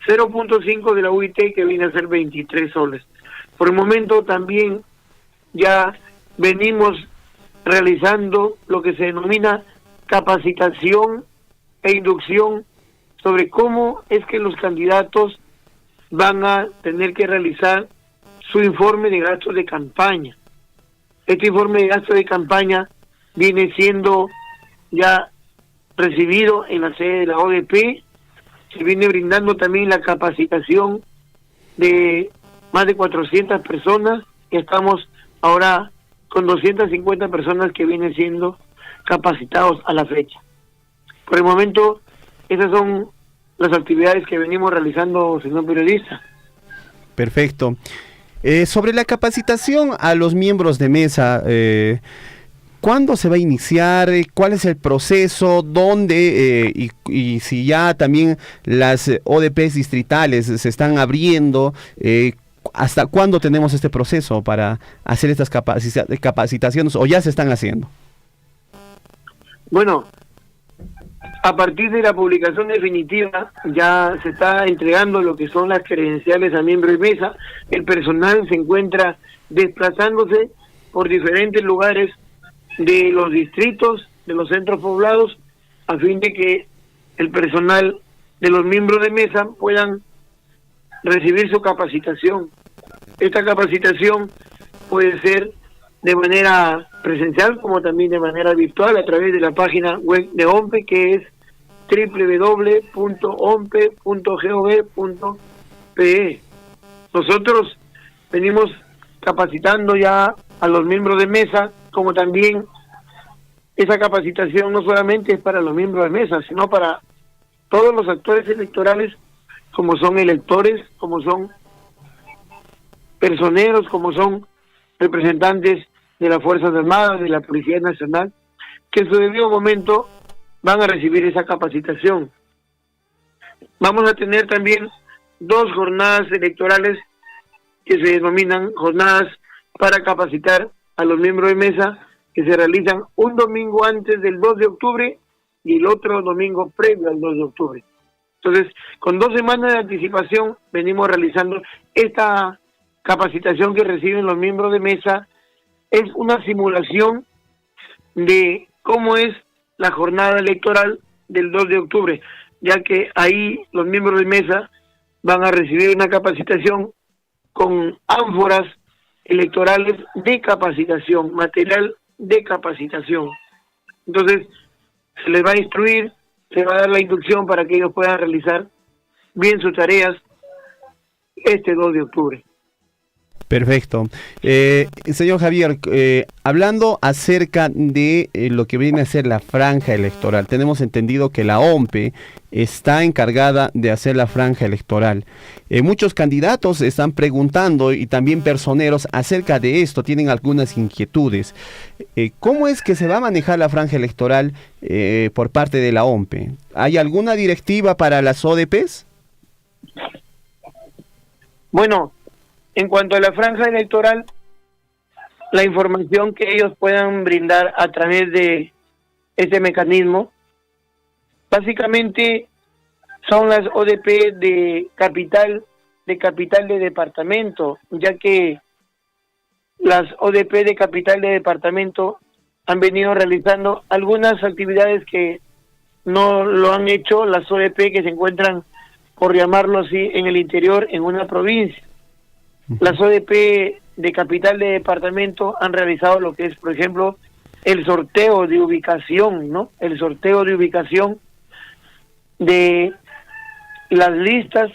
0.5 de la UIT, que viene a ser 23 soles. Por el momento también ya venimos realizando lo que se denomina capacitación e inducción sobre cómo es que los candidatos van a tener que realizar su informe de gastos de campaña. Este informe de gastos de campaña viene siendo ya recibido en la sede de la ODP. Se viene brindando también la capacitación de más de 400 personas, y estamos ahora con 250 personas que vienen siendo capacitados a la fecha. Por el momento, esas son las actividades que venimos realizando, señor periodista. Perfecto. Sobre la capacitación a los miembros de mesa, ¿cuándo se va a iniciar? ¿Cuál es el proceso? ¿Dónde? Y si ya también las ODPs distritales se están abriendo, ¿hasta cuándo tenemos este proceso para hacer estas capacitaciones, o ya se están haciendo? Bueno, a partir de la publicación definitiva ya se está entregando lo que son las credenciales a miembros de mesa. El personal se encuentra desplazándose por diferentes lugares de los distritos, de los centros poblados, a fin de que el personal de los miembros de mesa puedan recibir su capacitación. Esta capacitación puede ser de manera presencial como también de manera virtual a través de la página web de OMPE, que es www.ompe.gov.pe. Nosotros venimos capacitando ya a los miembros de mesa, como también esa capacitación no solamente es para los miembros de mesa, sino para todos los actores electorales, como son electores, como son personeros, como son representantes de las Fuerzas Armadas, de la Policía Nacional, que en su debido momento van a recibir esa capacitación. Vamos a tener también 2 jornadas electorales que se denominan jornadas para capacitar a los miembros de mesa, que se realizan un domingo antes del 2 de octubre y el otro domingo previo al 2 de octubre. Entonces, con 2 semanas de anticipación venimos realizando esta capacitación que reciben los miembros de mesa. Es una simulación de cómo es la jornada electoral del 2 de octubre, ya que ahí los miembros de mesa van a recibir una capacitación con ánforas electorales de capacitación, material de capacitación. Entonces, se les va a instruir, se va a dar la inducción para que ellos puedan realizar bien sus tareas este 2 de octubre. Perfecto. Señor Javier, hablando acerca de lo que viene a ser la franja electoral, tenemos entendido que la OMPE está encargada de hacer la franja electoral. Muchos candidatos están preguntando, y también personeros, acerca de esto, tienen algunas inquietudes. ¿Cómo es que se va a manejar la franja electoral por parte de la OMPE? ¿Hay alguna directiva para las ODPs? Bueno, en cuanto a la franja electoral, la información que ellos puedan brindar a través de este mecanismo, básicamente son las ODP de capital de departamento, ya que las ODP de capital de departamento han venido realizando algunas actividades que no lo han hecho las ODP que se encuentran, por llamarlo así, en el interior, en una provincia. Las ODP de capital de departamento han realizado lo que es, por ejemplo, el sorteo de ubicación, ¿no? El sorteo de ubicación de las listas,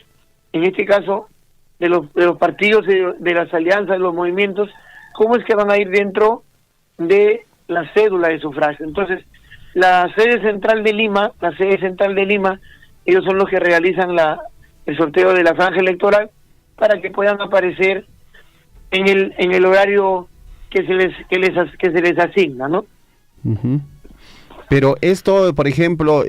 en este caso, de los partidos, de las alianzas, de los movimientos, cómo es que van a ir dentro de la cédula de sufragio. Entonces, la sede central de Lima, ellos son los que realizan el sorteo de la franja electoral, para que puedan aparecer en el horario que se les asigna, ¿no? Pero esto, por ejemplo,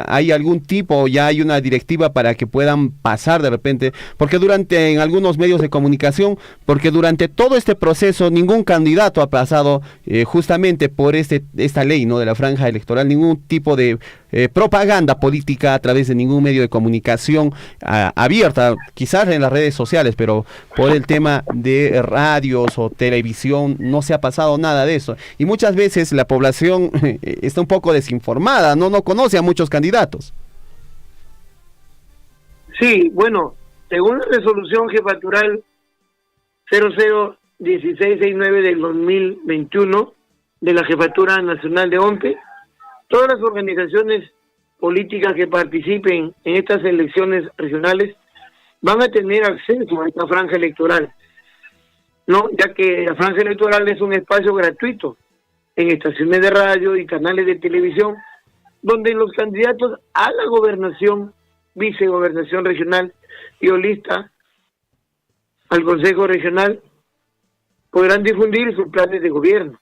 ¿hay algún tipo, ya hay una directiva para que puedan pasar de repente? Porque en algunos medios de comunicación, porque durante todo este proceso ningún candidato ha pasado justamente por esta ley, ¿no?, de la franja electoral, ningún tipo de propaganda política a través de ningún medio de comunicación abierta, quizás en las redes sociales, pero por el tema de radios o televisión no se ha pasado nada de eso. Y muchas veces la población está un poco desinformada, no conoce a muchos candidatos. Sí, bueno, según la resolución jefatural 001669 del 2021 de la Jefatura Nacional de OMPE, todas las organizaciones políticas que participen en estas elecciones regionales van a tener acceso a esta franja electoral, ¿no? Ya que la franja electoral es un espacio gratuito en estaciones de radio y canales de televisión, donde los candidatos a la gobernación, vicegobernación regional y o lista al Consejo Regional podrán difundir sus planes de gobierno.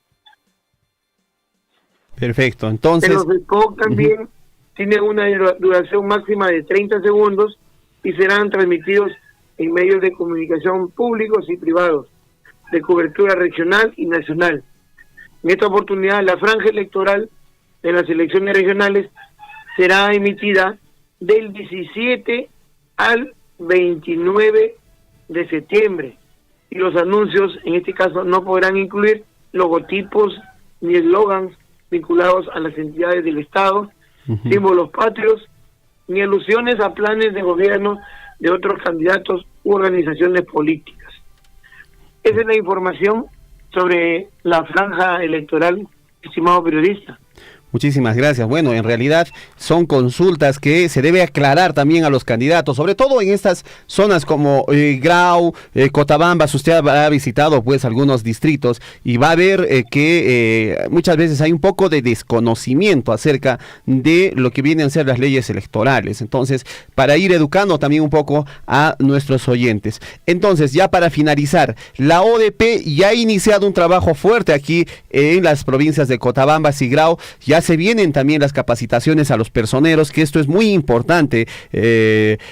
Perfecto, entonces... En los spots también tienen una duración máxima de 30 segundos y serán transmitidos en medios de comunicación públicos y privados, de cobertura regional y nacional. En esta oportunidad, la franja electoral de las elecciones regionales será emitida del 17 al 29 de septiembre y los anuncios, en este caso, no podrán incluir logotipos ni eslogans vinculados a las entidades del Estado, símbolos patrios, ni alusiones a planes de gobierno de otros candidatos u organizaciones políticas. Esa es la información sobre la franja electoral, estimado periodista. Muchísimas gracias. Bueno, en realidad son consultas que se debe aclarar también a los candidatos, sobre todo en estas zonas como Grau, Cotabambas. Usted ha visitado pues algunos distritos y va a ver que muchas veces hay un poco de desconocimiento acerca de lo que vienen a ser las leyes electorales. Entonces, para ir educando también un poco a nuestros oyentes. Entonces, ya para finalizar, la ODP ya ha iniciado un trabajo fuerte aquí en las provincias de Cotabambas y Grau. Ya se vienen también las capacitaciones a los personeros, que esto es muy importante,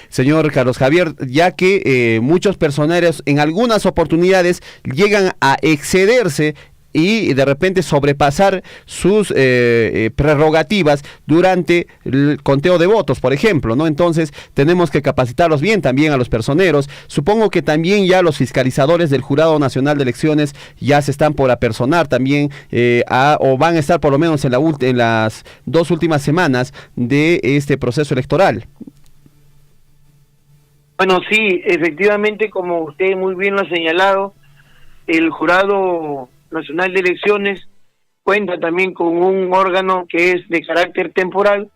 señor Carlos Javier, ya que muchos personeros en algunas oportunidades llegan a excederse y de repente sobrepasar sus prerrogativas durante el conteo de votos, por ejemplo, ¿no? Entonces tenemos que capacitarlos bien también a los personeros. Supongo que también ya los fiscalizadores del Jurado Nacional de Elecciones ya se están por apersonar también o van a estar por lo menos en las 2 últimas semanas de este proceso electoral. Bueno, sí, efectivamente, como usted muy bien lo ha señalado, el Jurado Nacional de Elecciones cuenta también con un órgano que es de carácter temporal,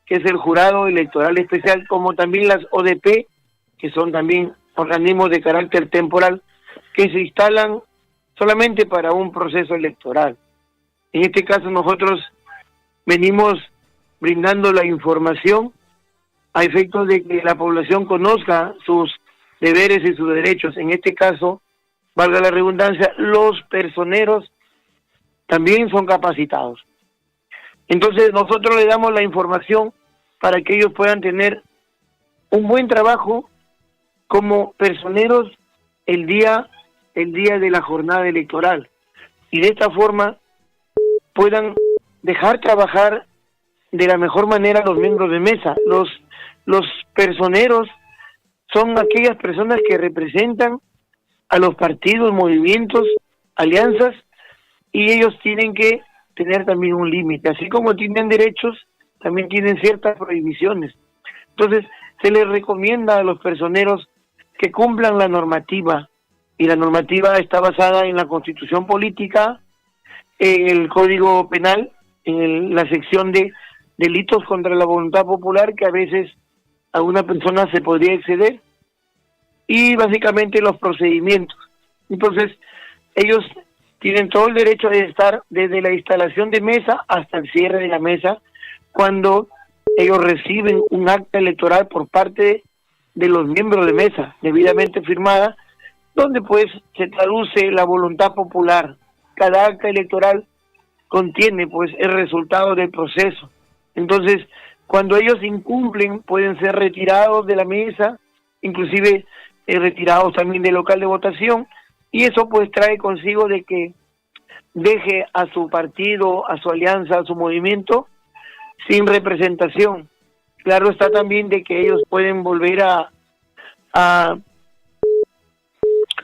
que es el Jurado Electoral Especial, como también las ODP, que son también organismos de carácter temporal, que se instalan solamente para un proceso electoral. En este caso nosotros venimos brindando la información a efectos de que la población conozca sus deberes y sus derechos. En este caso, valga la redundancia, los personeros también son capacitados. Entonces nosotros le damos la información para que ellos puedan tener un buen trabajo como personeros el día de la jornada electoral, y de esta forma puedan dejar trabajar de la mejor manera a los miembros de mesa. Los personeros son aquellas personas que representan a los partidos, movimientos, alianzas, y ellos tienen que tener también un límite. Así como tienen derechos, también tienen ciertas prohibiciones. Entonces, se les recomienda a los personeros que cumplan la normativa, y la normativa está basada en la Constitución Política, en el Código Penal, en la sección de delitos contra la voluntad popular, que a veces a una persona se podría exceder, y básicamente los procedimientos. Entonces, ellos tienen todo el derecho de estar desde la instalación de mesa hasta el cierre de la mesa, cuando ellos reciben un acta electoral por parte de los miembros de mesa, debidamente firmada, donde pues se traduce la voluntad popular. Cada acta electoral contiene pues el resultado del proceso. Entonces, cuando ellos incumplen, pueden ser retirados de la mesa, inclusive retirados también del local de votación, y eso pues trae consigo de que deje a su partido, a su alianza, a su movimiento sin representación. Claro está también de que ellos pueden volver a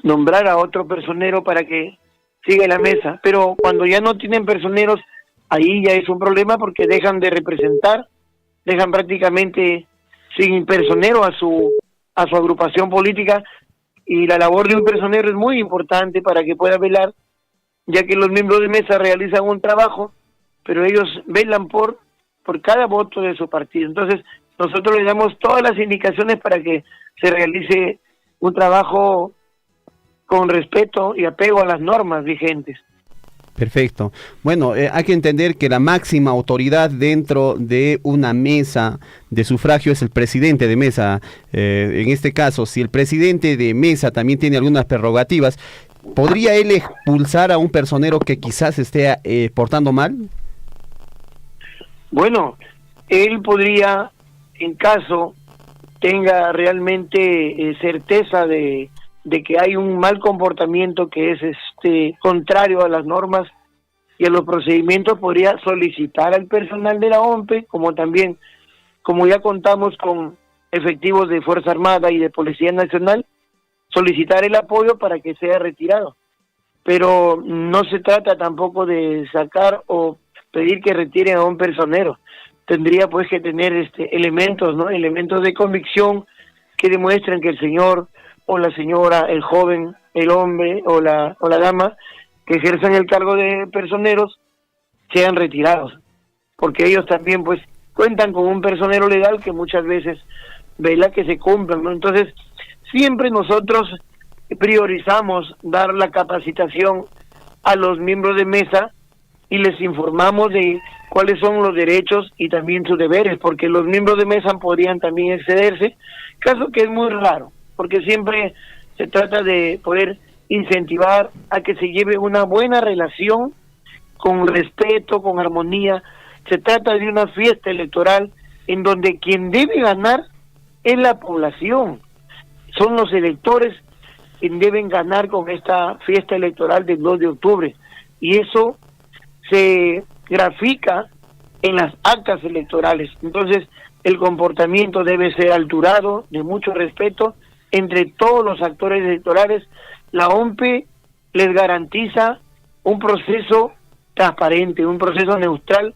nombrar a otro personero para que siga en la mesa, pero cuando ya no tienen personeros, ahí ya es un problema porque dejan de representar, dejan prácticamente sin personero a su agrupación política, y la labor de un personero es muy importante para que pueda velar, ya que los miembros de mesa realizan un trabajo, pero ellos velan por cada voto de su partido. Entonces, nosotros les damos todas las indicaciones para que se realice un trabajo con respeto y apego a las normas vigentes. Perfecto. Bueno, hay que entender que la máxima autoridad dentro de una mesa de sufragio es el presidente de mesa. En este caso, si el presidente de mesa también tiene algunas prerrogativas, ¿podría él expulsar a un personero que quizás esté portando mal? Bueno, él podría, en caso tenga realmente certeza de que hay un mal comportamiento que es contrario a las normas y a los procedimientos, podría solicitar al personal de la OMPE, como también, como ya contamos con efectivos de Fuerza Armada y de Policía Nacional, solicitar el apoyo para que sea retirado. Pero no se trata tampoco de sacar o pedir que retiren a un personero. Tendría pues que tener elementos, ¿no? Elementos de convicción que demuestren que el señor o la señora, el joven, el hombre o la dama que ejerzan el cargo de personeros sean retirados, porque ellos también pues cuentan con un personero legal que muchas veces vela que se cumplan, ¿no? Entonces, siempre nosotros priorizamos dar la capacitación a los miembros de mesa y les informamos de cuáles son los derechos y también sus deberes, porque los miembros de mesa podrían también excederse, caso que es muy raro, porque siempre se trata de poder incentivar a que se lleve una buena relación con respeto, con armonía. Se trata de una fiesta electoral en donde quien debe ganar es la población, son los electores quienes deben ganar con esta fiesta electoral del 2 de octubre, y eso se grafica en las actas electorales. Entonces, el comportamiento debe ser alturado, de mucho respeto entre todos los actores electorales. La OMPE les garantiza un proceso transparente, un proceso neutral,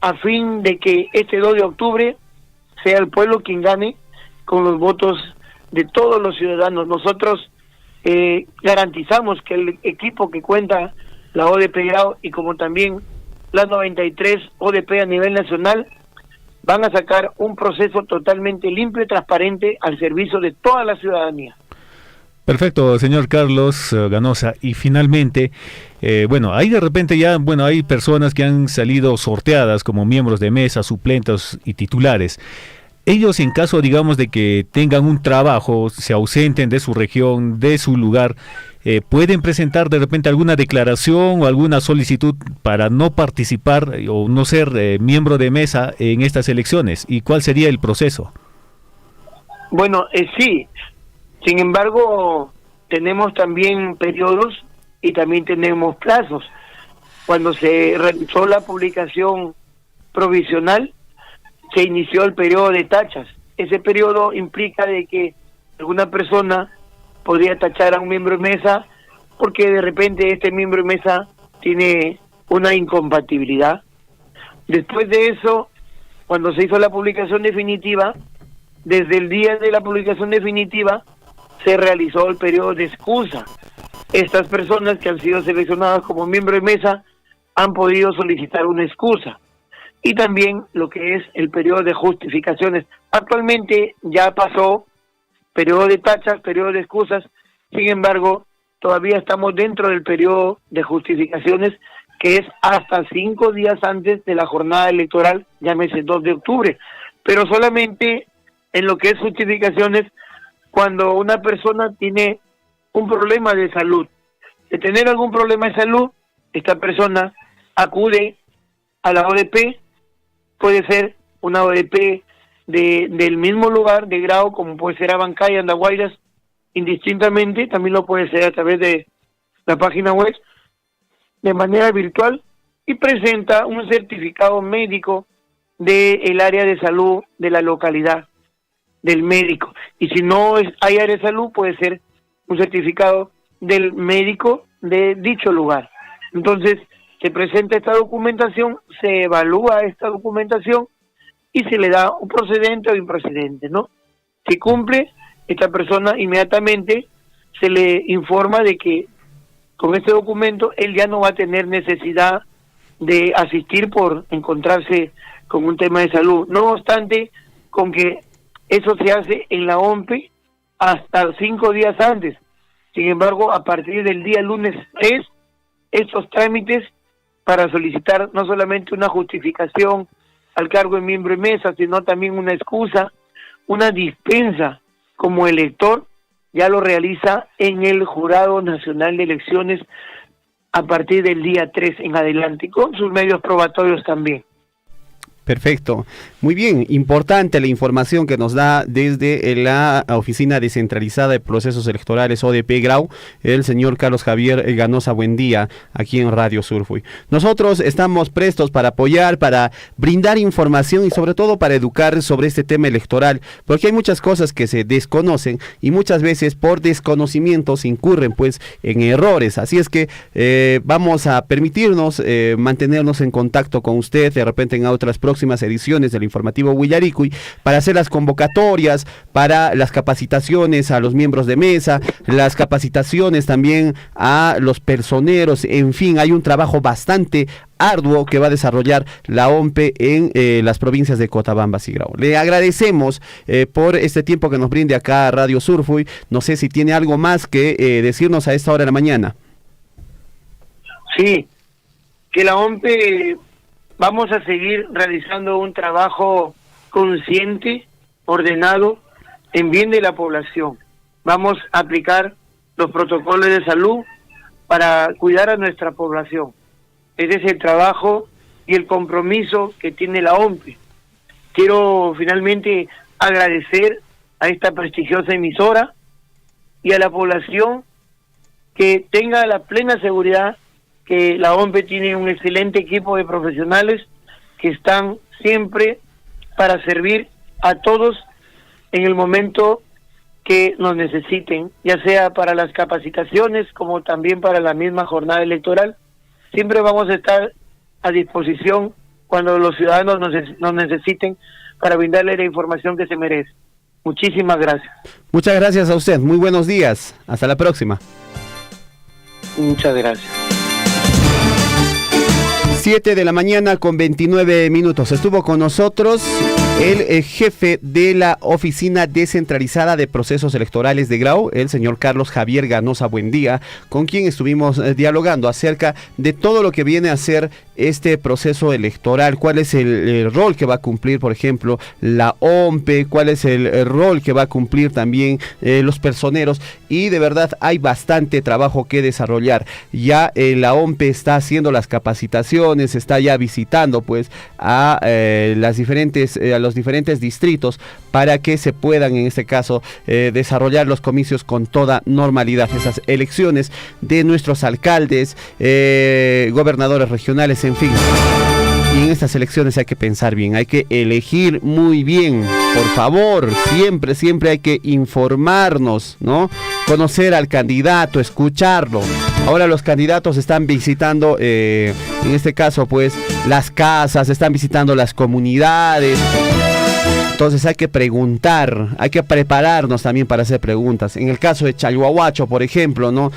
a fin de que este 2 de octubre sea el pueblo quien gane con los votos de todos los ciudadanos. Nosotros garantizamos que el equipo que cuenta la ODP Grau y como también las 93 ODP a nivel nacional van a sacar un proceso totalmente limpio y transparente al servicio de toda la ciudadanía. Perfecto, señor Carlos Ganosa. Y finalmente, hay de repente hay personas que han salido sorteadas como miembros de mesa, suplentes y titulares. Ellos, en caso, digamos, de que tengan un trabajo, se ausenten de su región, de su lugar, ¿pueden presentar de repente alguna declaración o alguna solicitud para no participar o no ser miembro de mesa en estas elecciones? ¿Y cuál sería el proceso? Bueno, sí. Sin embargo, tenemos también periodos y también tenemos plazos. Cuando se realizó la publicación provisional, se inició el periodo de tachas. Ese periodo implica de que alguna persona podría tachar a un miembro de mesa porque de repente este miembro de mesa tiene una incompatibilidad. Después de eso, cuando se hizo la publicación definitiva, desde el día de la publicación definitiva, se realizó el periodo de excusa. Estas personas que han sido seleccionadas como miembro de mesa han podido solicitar una excusa. Y también lo que es el periodo de justificaciones. Actualmente ya pasó periodo de tachas, periodo de excusas, sin embargo, todavía estamos dentro del periodo de justificaciones, que es hasta 5 días antes de la jornada electoral, llámese 2 de octubre. Pero solamente en lo que es justificaciones, cuando una persona tiene un problema de salud. De tener algún problema de salud, esta persona acude a la ODP, puede ser una ODP del mismo lugar de Grau, como puede ser Abancay, Andahuaylas, indistintamente, también lo puede ser a través de la página web, de manera virtual, y presenta un certificado médico del área de salud de la localidad, del médico. Y si no hay área de salud, puede ser un certificado del médico de dicho lugar. Entonces, se presenta esta documentación, se evalúa esta documentación y se le da un procedente o improcedente, ¿no? Si cumple, esta persona inmediatamente se le informa de que con este documento él ya no va a tener necesidad de asistir por encontrarse con un tema de salud. No obstante, con que eso se hace en la OMPE hasta 5 días antes. Sin embargo, a partir del día lunes 3, estos trámites para solicitar no solamente una justificación al cargo de miembro de mesa, sino también una excusa, una dispensa como elector, ya lo realiza en el Jurado Nacional de Elecciones a partir del día 3 en adelante, con sus medios probatorios también. Perfecto. Muy bien, importante la información que nos da desde la Oficina Descentralizada de Procesos Electorales ODP Grau, el señor Carlos Javier Ganosa Buendía, aquí en Radio Surfuy. Nosotros estamos prestos para apoyar, para brindar información y sobre todo para educar sobre este tema electoral, porque hay muchas cosas que se desconocen y muchas veces por desconocimiento se incurren pues en errores. Así es que vamos a permitirnos mantenernos en contacto con usted de repente en otras próximas ediciones del informativo Huillaricuy para hacer las convocatorias, para las capacitaciones a los miembros de mesa, las capacitaciones también a los personeros. En fin, hay un trabajo bastante arduo que va a desarrollar la OMPE en las provincias de Cotabambas y Grau. Le agradecemos por este tiempo que nos brinde acá a Radio Surfuy. No sé si tiene algo más que decirnos a esta hora de la mañana. Sí, que la OMPE vamos a seguir realizando un trabajo consciente, ordenado, en bien de la población. Vamos a aplicar los protocolos de salud para cuidar a nuestra población. Ese es el trabajo y el compromiso que tiene la OMPE. Quiero finalmente agradecer a esta prestigiosa emisora y a la población que tenga la plena seguridad que la OMPE tiene un excelente equipo de profesionales que están siempre para servir a todos en el momento que nos necesiten, ya sea para las capacitaciones como también para la misma jornada electoral. Siempre vamos a estar a disposición cuando los ciudadanos nos necesiten para brindarle la información que se merece. Muchísimas gracias. Muchas gracias a usted. Muy buenos días. Hasta la próxima. Muchas gracias. 7 de la mañana con 29 minutos. Estuvo con nosotros el jefe de la Oficina Descentralizada de Procesos Electorales de Grau, el señor Carlos Javier Ganosa Buendía, con quien estuvimos dialogando acerca de todo lo que viene a ser este proceso electoral, cuál es el rol que va a cumplir, por ejemplo, la OMPE, cuál es el rol que va a cumplir también los personeros, y de verdad hay bastante trabajo que desarrollar. Ya la OMPE está haciendo las capacitaciones, está ya visitando pues a los diferentes distritos para que se puedan en este caso desarrollar los comicios con toda normalidad, esas elecciones de nuestros alcaldes, gobernadores regionales, en fin. Y en estas elecciones hay que pensar bien, hay que elegir muy bien, por favor, siempre hay que informarnos, ¿no? Conocer al candidato, escucharlo. Ahora los candidatos están visitando, en este caso pues, las casas, están visitando las comunidades. Entonces hay que preguntar, hay que prepararnos también para hacer preguntas. En el caso de Chalhuahuacho, por ejemplo, ¿no?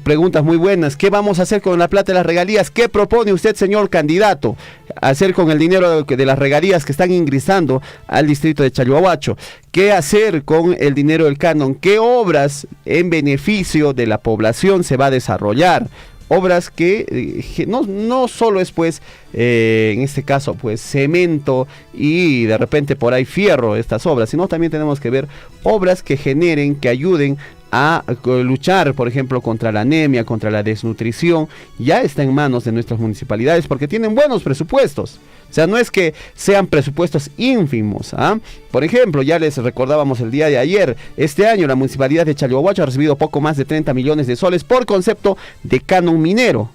Preguntas muy buenas. ¿Qué vamos a hacer con la plata de las regalías? ¿Qué propone usted, señor candidato, hacer con el dinero de las regalías que están ingresando al distrito de Chalhuahuacho? ¿Qué hacer con el dinero del canon? ¿Qué obras en beneficio de la población se va a desarrollar? Obras que no solo es pues en este caso pues cemento y de repente por ahí fierro estas obras, sino también tenemos que ver obras que generen, que ayuden a luchar, por ejemplo, contra la anemia, contra la desnutrición, ya está en manos de nuestras municipalidades porque tienen buenos presupuestos. O sea, no es que sean presupuestos ínfimos. Por ejemplo, ya les recordábamos el día de ayer, este año la municipalidad de Chalhuahuacho ha recibido poco más de 30 millones de soles por concepto de canon minero.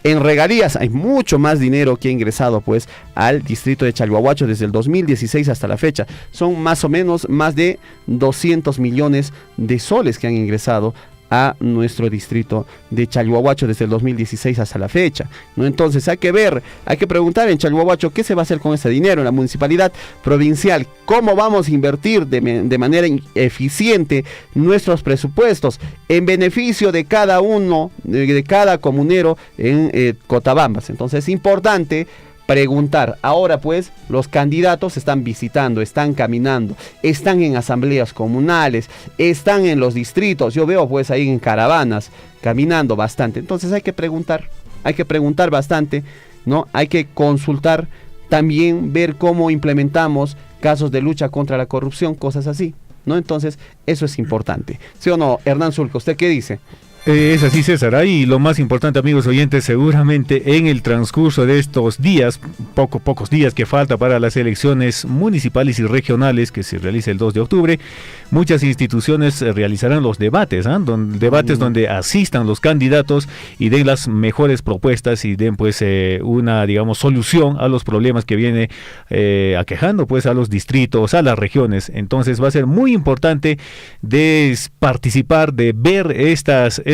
En regalías hay mucho más dinero que ha ingresado pues al distrito de Chalhuahuacho desde el 2016 hasta la fecha. Son más o menos más de 200 millones de soles que han ingresado a nuestro distrito de Chalhuahuacho desde el 2016 hasta la fecha, ¿no? Entonces hay que ver, hay que preguntar en Chalhuahuacho qué se va a hacer con ese dinero en la municipalidad provincial, cómo vamos a invertir de manera eficiente nuestros presupuestos en beneficio de cada uno, de cada comunero en Cotabambas. Entonces es importante preguntar. Ahora pues los candidatos están visitando, están caminando, están en asambleas comunales, están en los distritos. Yo veo pues ahí en caravanas caminando bastante. Entonces hay que preguntar bastante, ¿no? Hay que consultar, también ver cómo implementamos casos de lucha contra la corrupción, cosas así, ¿no? Entonces eso es importante. ¿Sí o no, Hernán Zulca? ¿Usted qué dice? Es así, César. Y lo más importante, amigos oyentes, seguramente en el transcurso de estos días, pocos días que falta para las elecciones municipales y regionales que se realiza el 2 de octubre, muchas instituciones realizarán los debates, donde asistan los candidatos y den las mejores propuestas y den pues una, digamos, solución a los problemas que viene aquejando pues a los distritos, a las regiones. Entonces va a ser muy importante de participar, de ver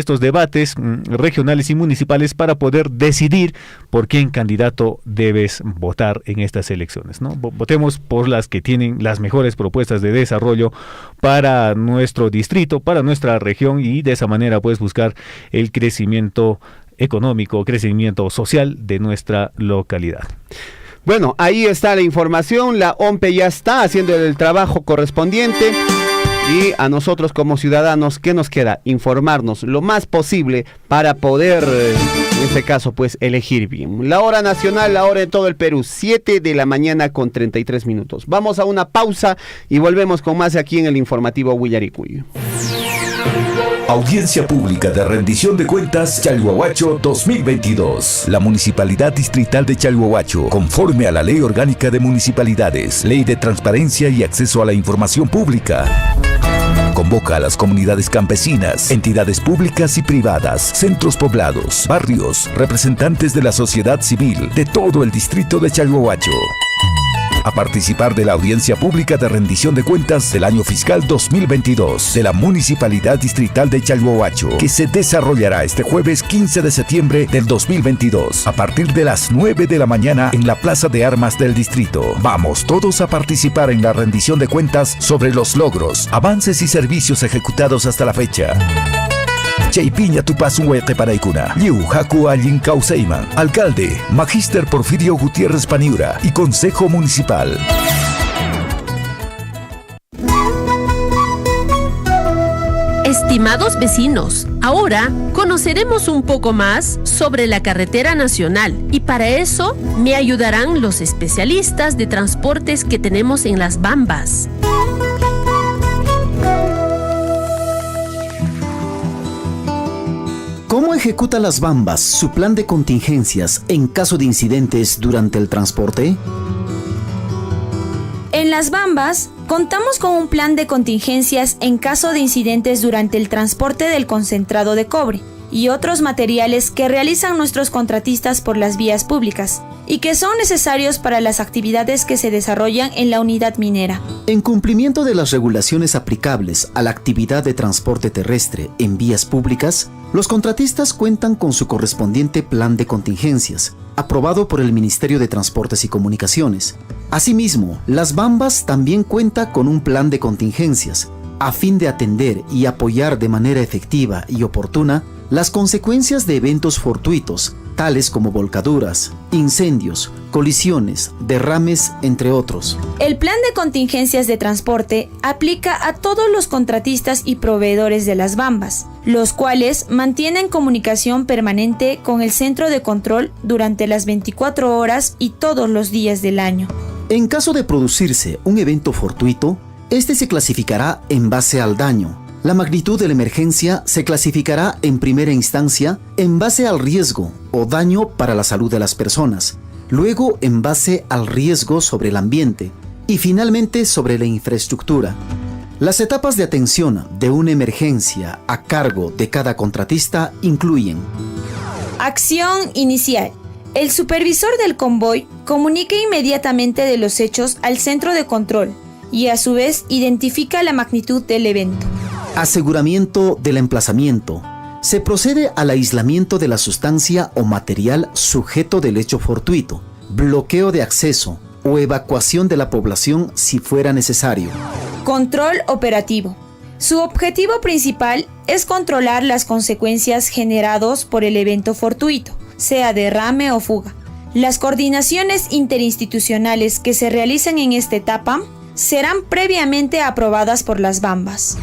estos debates regionales y municipales para poder decidir por quién candidato debes votar en estas elecciones, ¿no? Votemos por las que tienen las mejores propuestas de desarrollo para nuestro distrito, para nuestra región, y de esa manera pues buscar el crecimiento económico, crecimiento social de nuestra localidad. Bueno, ahí está la información, la OMPE ya está haciendo el trabajo correspondiente. Y a nosotros como ciudadanos, ¿qué nos queda? Informarnos lo más posible para poder, en este caso, pues, elegir bien. La hora nacional, la hora de todo el Perú, 7 de la mañana con 33 minutos. Vamos a una pausa y volvemos con más aquí en el informativo Willaricui. Audiencia Pública de Rendición de Cuentas Chalhuahuacho 2022. La Municipalidad Distrital de Chalhuahuacho, conforme a la Ley Orgánica de Municipalidades, Ley de Transparencia y Acceso a la Información Pública, convoca a las comunidades campesinas, entidades públicas y privadas, centros poblados, barrios, representantes de la sociedad civil de todo el distrito de Chalhuahuacho a participar de la audiencia pública de rendición de cuentas del año fiscal 2022 de la Municipalidad Distrital de Chalhuahuacho, que se desarrollará este jueves 15 de septiembre del 2022 a partir de las 9 de la mañana en la Plaza de Armas del distrito. Vamos todos a participar en la rendición de cuentas sobre los logros, avances y servicios ejecutados hasta la fecha. Chaypiña Tupazuete Paraicuna, Liu Haku Allin Causeiman, Alcalde, Magíster Porfirio Gutiérrez Paniura y Consejo Municipal. Estimados vecinos, ahora conoceremos un poco más sobre la carretera nacional y para eso me ayudarán los especialistas de transportes que tenemos en Las Bambas. ¿Cómo ejecuta Las Bambas su plan de contingencias en caso de incidentes durante el transporte? En Las Bambas, contamos con un plan de contingencias en caso de incidentes durante el transporte del concentrado de cobre y otros materiales que realizan nuestros contratistas por las vías públicas y que son necesarios para las actividades que se desarrollan en la unidad minera. En cumplimiento de las regulaciones aplicables a la actividad de transporte terrestre en vías públicas, los contratistas cuentan con su correspondiente plan de contingencias, aprobado por el Ministerio de Transportes y Comunicaciones. Asimismo, Las Bambas también cuenta con un plan de contingencias, a fin de atender y apoyar de manera efectiva y oportuna las consecuencias de eventos fortuitos, tales como volcaduras, incendios, colisiones, derrames, entre otros. El plan de contingencias de transporte aplica a todos los contratistas y proveedores de Las Bambas, los cuales mantienen comunicación permanente con el centro de control durante las 24 horas y todos los días del año. En caso de producirse un evento fortuito, este se clasificará en base al daño, La magnitud de la emergencia se clasificará en primera instancia en base al riesgo o daño para la salud de las personas, luego en base al riesgo sobre el ambiente y finalmente sobre la infraestructura. Las etapas de atención de una emergencia a cargo de cada contratista incluyen: acción inicial. El supervisor del convoy comunica inmediatamente de los hechos al centro de control y a su vez identifica la magnitud del evento. Aseguramiento del emplazamiento. Se procede al aislamiento de la sustancia o material sujeto del hecho fortuito, bloqueo de acceso o evacuación de la población si fuera necesario. Control operativo. Su objetivo principal es controlar las consecuencias generadas por el evento fortuito, sea derrame o fuga. Las coordinaciones interinstitucionales que se realicen en esta etapa serán previamente aprobadas por las Bambas.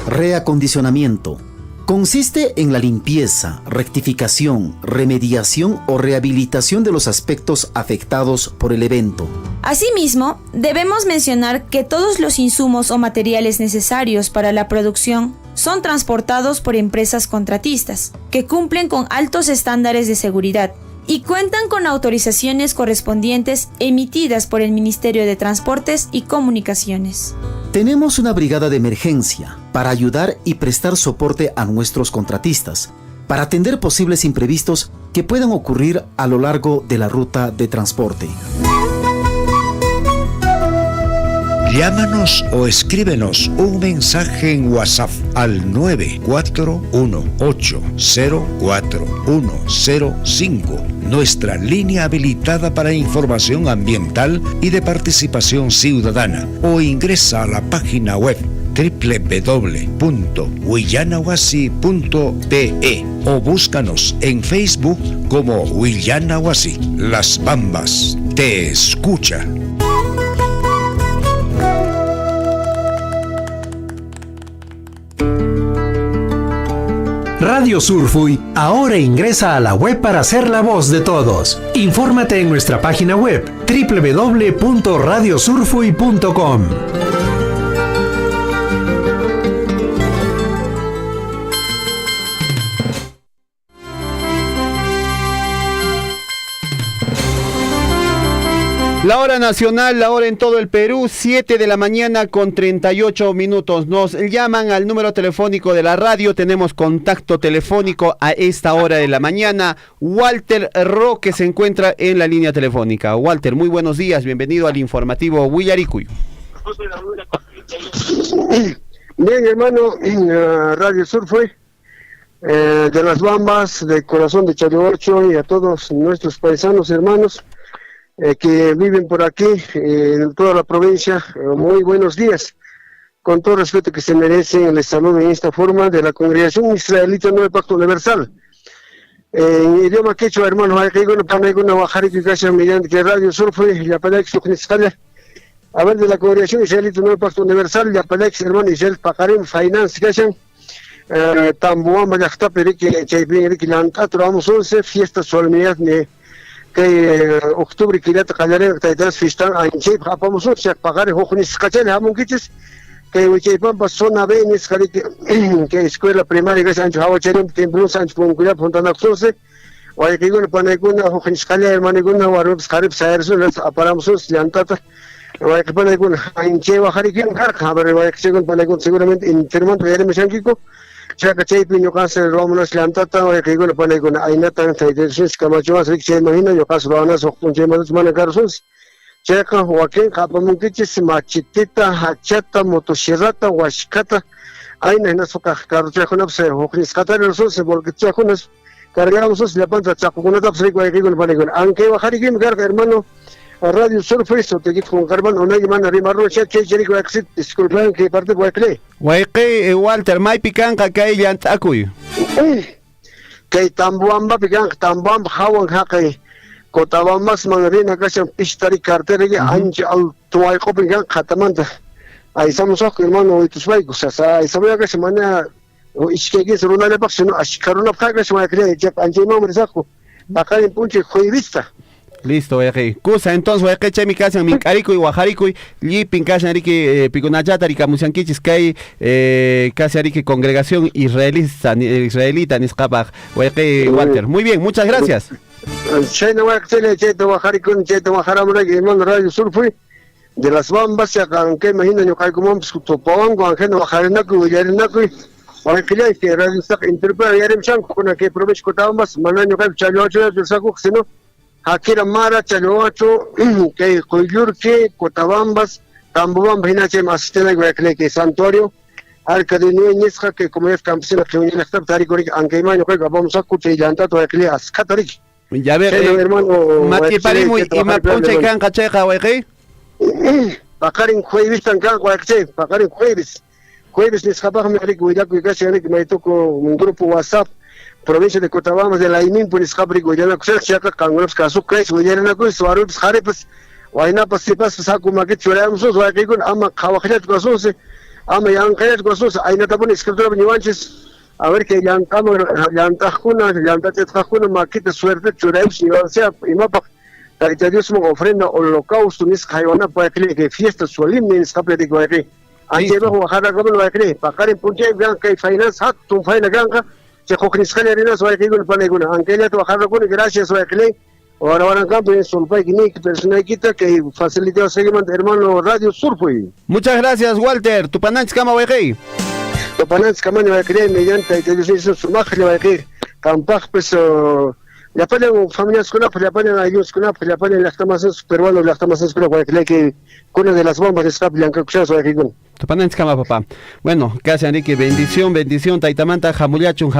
Reacondicionamiento. Consiste en la limpieza, rectificación, remediación o rehabilitación de los aspectos afectados por el evento. Asimismo, debemos mencionar que todos los insumos o materiales necesarios para la producción son transportados por empresas contratistas, que cumplen con altos estándares de seguridad y cuentan con autorizaciones correspondientes emitidas por el Ministerio de Transportes y Comunicaciones. Tenemos una brigada de emergencia para ayudar y prestar soporte a nuestros contratistas, para atender posibles imprevistos que puedan ocurrir a lo largo de la ruta de transporte. Llámanos o escríbenos un mensaje en WhatsApp al 941804105, nuestra línea habilitada para información ambiental y de participación ciudadana, o ingresa a la página web www.huillanahuasi.pe o búscanos en Facebook como Huillanahuasi. Las Bambas te escucha. Radio Surfuy ahora ingresa a la web para ser la voz de todos. Infórmate en nuestra página web www.radiosurfuy.com. La hora nacional, la hora en todo el Perú, 7 de la mañana con 38 minutos. Nos llaman al número telefónico de la radio, tenemos contacto telefónico a esta hora de la mañana. Walter Roque se encuentra en la línea telefónica. Walter, muy buenos días, bienvenido al informativo Huillaricuy. Bien, hermano, Radio Surfuy, de las Bambas, del corazón de Chalhuacho, y a todos nuestros paisanos hermanos que viven por aquí, en toda la provincia, muy buenos días. Con todo respeto que se merecen, les saludo en esta forma de la Congregación Israelita Nuevo Pacto Universal. En idioma quechua, hermano, hay que ir a bajar y que mediante Radio Surfuy, ya para a ver, de la Congregación Israelita Nuevo Pacto Universal, ya para hermano Israel Pacarim Finance, que Tambuamba, ya está, pero que vamos 11 fiestas solemnidad que octubre que ya te callaré que te fiestan a Inchep vamos a pagar jóvenes cachales amonquiches que Uchepampa zona B que escuela primaria que Sancho Hawacherim Temblun Sancho Puncuya Fontana Xose o hay que ir para ninguna jóvenes calles hermaniguna Warubs Carib Saerso les aparamos llantata o hay que poner con Incheva Harikin Hark a ver hay que seguir para seguramente intermante de Meshanquico Chaka Chapin, Cáncer, Romanos, Lantata, o que con Ainata, Traditions, Camacho, Rick, Imagina, Yocas, Ronas, o Conchemas, Manacarsos, Checa, Joaquín, Capamunquiches, Machitita, Hachata, Motosherata, Huashcata, Aina, en Azoka, Carchajonaps, Hokris, Catarios, Volquichajonas, cargamos la panta, Chaconatas, Rico, y con Panagon, aunque Bajarikim, Garga, hermano. Radio Surfuy, te quito con Carmen, una semana rimarro, Cherico Exit, disculpen que parte Huaycle. Huaycle, Walter, Mai Picanca, que hay Yantacuy. Que Tambuamba, Picanca, Tambam, Hawan Hake, Cotabambas, Mandarina, Cashan, Pistari, Carter, Ange, Altuay, Copenhagen, Catamanta. Ahí estamos aquí, hermano, y tus baicos, o sea, esa vez que semana, que es una lepacción, Ashkaruna, que se me cree, Ange, no me saco, acá en Punche, Juevista. Listo, weje. Kusa, entonces, weje, chemi kasan min karikuy, wajarikuy, lipin kasan ariki pikunachata, rikamusiankichis, kay casi ariki congregación israelita, niskapaj, weje, Walter. Muy bien, muchas gracias. Chayna Waxele, Cheto Bajaricun, Cheto Bajaramra, que mando Radio Surfui, de las Bambas, ya que imagino yo que como Topongo, Angelo Bajarinaku, Yarinaku, para que ya que Radio Sac interpreta Yarem Chan, con que aprovecho Cotabas, Manano Cap Chalocho, del Saco, sino Akira Mara, Chalocho, que Coyurque, Cotabambas, Tambobam, Hinache, Mastela, que Santuario, Arca de Núñez, que como es campesina que unía esta tarico, aunque imagino que vamos a escuchar y llantar todo el que le has cataric. Ya ver, Mati Parimu y Mapunche Can Cacheja, weje. Pakarin jueves tan can, guache, pakarin jueves. Jueves les capaz me rico, ya que casi me tocó un grupo WhatsApp, provincia de Cotabambas de la Imin, pues caprico, ya no sé si acá con unos casos que es, ya no sé, suarus jarepes, guayna pasipas, saco maquet, choramos, o aquí con ama cabajet cosas, ama yang cajet cosas, hay nada por escritura de nuances. A ver que llantamos, llantamos maquita suerte, churemos y o sea, y mapa, que Dios me ofrenda holocausto, mis cayonas para que fiesta solemne en escape de Guayre. Antes de bajar a Gobierno Guayre, para en Punta Blanca y Finance, tu Faina Granja, se cogen escaleras, o hay que ir al Paneguna, aunque ya trabajar con gracias a Guayre, ahora van a campo en Solpay, persona quita que facilita el seguimiento, hermano Radio Surfui. Muchas gracias, Walter. Tu panach cama, weje. Panas kamani va a creer mediante que ellos dicen su magia le va a creer campaj pues le ponen familias con le ponen a ellos con le ponen las tamas peruanos las tamas con va a creer que una de las bombas está blanca que se va a creer tu panach cama papá. Bueno, casi Enrique, bendición, taitamanta jamuliachun.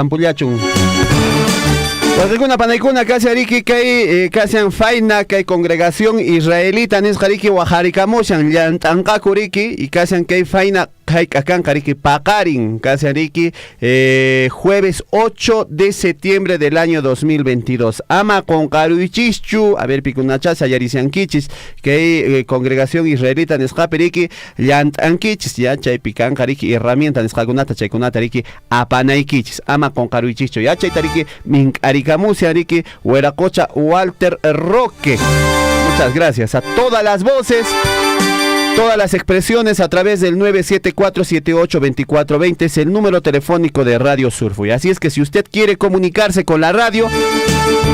Pues alguna panaicuna casi ariki que casi en faina que hay congregación israelita en escariki wajarikamushan yantankakuriki y casi en que faina hay acá kariki pakarin casi ariki jueves 8 de septiembre del año 2022 ama con karuichichu a ver pikunachasa yarisiankichis que hay congregación israelita en escaperiki yantankichis ya chay pican kariki herramienta en escagunata chaykunata riki apanaikichis ama con karuichichu ya chay tariki Camusia, Ariki, Hueracocha, Walter Roque. Muchas gracias a todas las voces, todas las expresiones a través del 974782420 es el número telefónico de Radio Surfui. Así es que si usted quiere comunicarse con la radio,